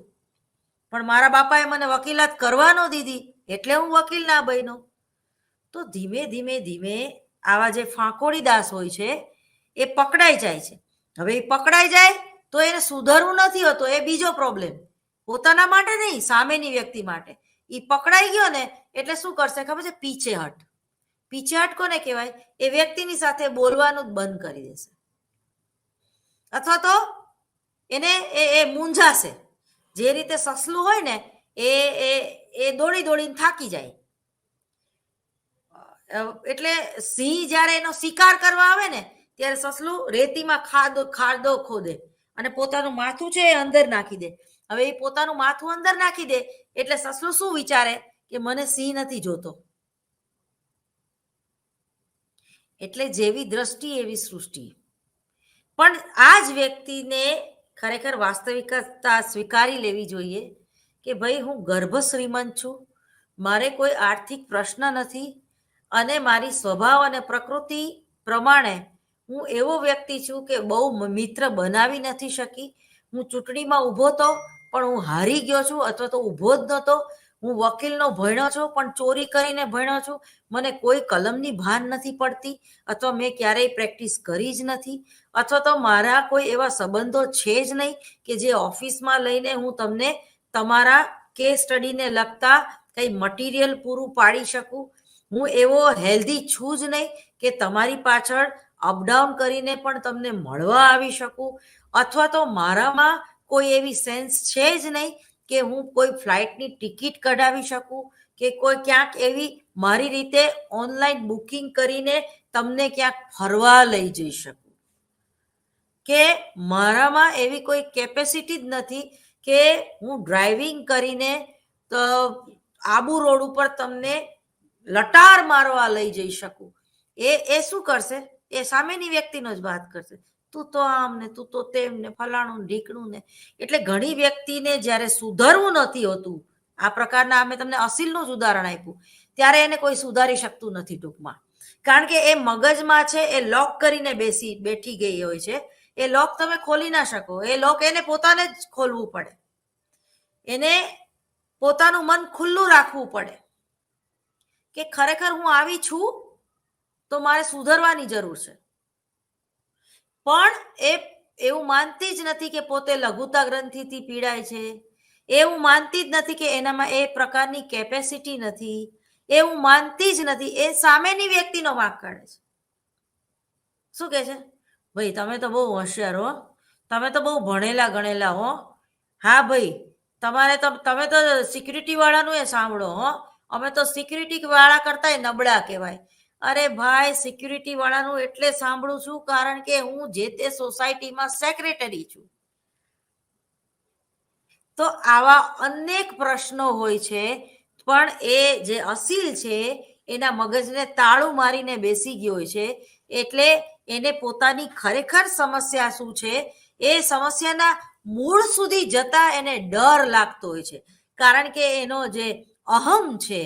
પણ મારા બાપાએ મને વકીલાત કરવા ન દીધી એટલે હું વકીલ ના બન્યો. તો ધીમે ધીમે ધીમે આવા જે ફાંકોડી દાસ હોય છે એ પકડાઈ જાય છે. હવે એ પકડાઈ જાય તો એને સુધારવું નથી હોતું, એ બીજો પ્રોબ્લેમ, પોતાના માટે નહીં, સામેની વ્યક્તિ માટે. એ પકડાઈ ગયો ને એટલે શું કરશે ખબર છે? પીછેહટ. પીછેહટ કોને કહેવાય? એ વ્યક્તિની સાથે બોલવાનું જ બંધ કરી દેશે, અથવા તો એને એ મૂંઝાશે. જે રીતે સસલું હોય ને એ દોડી દોડીને થાકી જાય, એટલે સિંહ જ્યારે એનો શિકાર કરવા આવે ને ત્યારે સસલું રેતીમાં ખાડો ખોદે અને પોતાનું માથું છે એ અંદર નાખી દે. હવે એ પોતાનું માથું અંદર નાખી દે એટલે સસલું શું વિચારે કે મને સિંહ નથી જોતો. એટલે જેવી દ્રષ્ટિ એવી સૃષ્ટિ. પણ આ જ વ્યક્તિને ખરેખર વાસ્તવિકતા સ્વીકારી લેવી જોઈએ કે ભાઈ હું ગર્ભ શ્રીમંત છું, મારે કોઈ આર્થિક પ્રશ્ન નથી, અને મારી સ્વભાવ અને પ્રકૃતિ પ્રમાણે હું એવો વ્યક્તિ છું કે બહુ મિત્ર બનાવી નથી શકી. હું ચૂંટણીમાં ઊભો તો પણ હું હારી ગયો છું, અથવા તો ઊભો જ નહોતો. હું વકીલનો ભણ્યો છું પણ ચોરી કરીને ભણ્યો છું, મને કોઈ કલમની ભાન નથી પડતી, અથવા મેં ક્યારેય પ્રેક્ટિસ કરી જ નથી, અથવા તો મારા કોઈ એવા સંબંધો છે જ નહીં કે જે ઓફિસમાં લઈને હું તમને તમારા કેસ સ્ટડીને લગતા કંઈ મટીરિયલ પૂરું પાડી શકું. હું એવો હેલ્ધી છું જ નહીં કે તમારી પાછળ અપડાઉન કરીને પણ તમને મળવા આવી શકું, અથવા તો મારામાં કોઈ એવી સેન્સ છે જ નહીં કે હું કોઈ ફ્લાઇટની ટિકિટ કઢાવી શકું, કે કોઈ ક્યાંક એવી મારી રીતે ઓનલાઈન બુકિંગ કરીને તમને ક્યાંક ફરવા લઈ જઈ શકું, કે મારામાં એવી કોઈ કેપેસિટી જ નથી કે હું ડ્રાઇવિંગ કરીને તો આબુ રોડ ઉપર તમને લટાર મારવા લઈ જઈ શકું. એ શું કરશે? એ સામેની વ્યક્તિનો જ વાત કરશે, તું તો આમ ને તું તો તેમ ને ફલાણું ઢીકણું ને. એટલે ઘણી વ્યક્તિને જ્યારે સુધારવું નથી હોતું, આ પ્રકારના અમે તમને અસીલનું જ ઉદાહરણ આપ્યું, ત્યારે એને કોઈ સુધારી શકતું નથી ટૂંકમાં. કારણ કે એ મગજમાં છે એ લોક કરીને બેઠી ગઈ હોય છે. એ લોક તમે ખોલી ના શકો, એ લોક એને પોતાને જ ખોલવું પડે, એને પોતાનું મન ખુલ્લું રાખવું પડે કે ખરેખર હું આવી છું તો મારે સુધરવાની જરૂર છે. પણ એ એવું માનતી જ નથી કે પોતે લઘુતા ગ્રંથિથી પીડાય છે, એવું માનતી જ નથી કે એનામાં એ પ્રકારની કેપેસિટી નથી, એ હું માનતી જ નથી, એ સામેની વ્યક્તિનો વાંક કાઢે છે. શું કહે છે? ભાઈ તમે તો બહુ હોશિયાર હો, તમે તો બહુ ભણેલા ગણેલા હો. હા ભાઈ, તમે તો સિક્યુરિટી વાળાનું એ સાંભળો હો, અમે તો સિક્યુરિટી વાળા કરતા નબળા કહેવાય. અરે ભાઈ, સિક્યુરિટી વાળાનું એટલે સાંભળું છું કારણ કે હું જે તે સોસાયટીમાં સેક્રેટરી છું. તો આવા અનેક પ્રશ્નો હોય છે, પણ એ જે અસીલ છે એના મગજને તાળું મારીને બેસી ગયો હોય છે. એટલે એને પોતાની ખરેખર સમસ્યા શું છે એ સમસ્યાના મૂળ સુધી જતા એને ડર લાગતો હોય છે, કારણ કે એનો જે અહમ છે,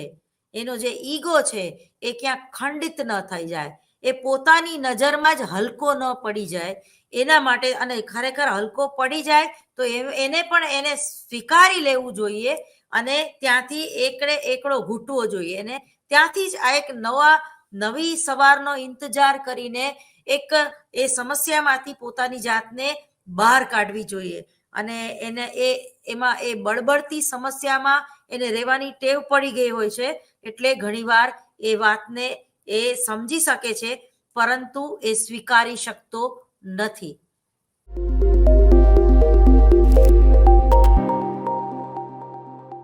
એનો જે ઈગો છે એ ક્યાંક ખંડિત ન થઈ જાય, એ પોતાની નજરમાં જ હલકો ન પડી જાય એના માટે. અને ખરેખર હલકો પડી જાય તો એને પણ એને સ્વીકારી લેવું જોઈએ અને ત્યાંથી એકડો ઘૂંટવો જોઈએ. અને ત્યાંથી જ આ એક નવી સવારનો ઇંતજાર કરીને એક એ સમસ્યામાંથી પોતાની જાતને બહાર કાઢવી જોઈએ. અને એમાં એ બળબડતી સમસ્યામાં એને રહેવાની ટેવ પડી ગઈ હોય છે, એટલે ઘણીવાર એ વાતને એ સમજી શકે છે પરંતુ એ સ્વીકારી શકતો નથી.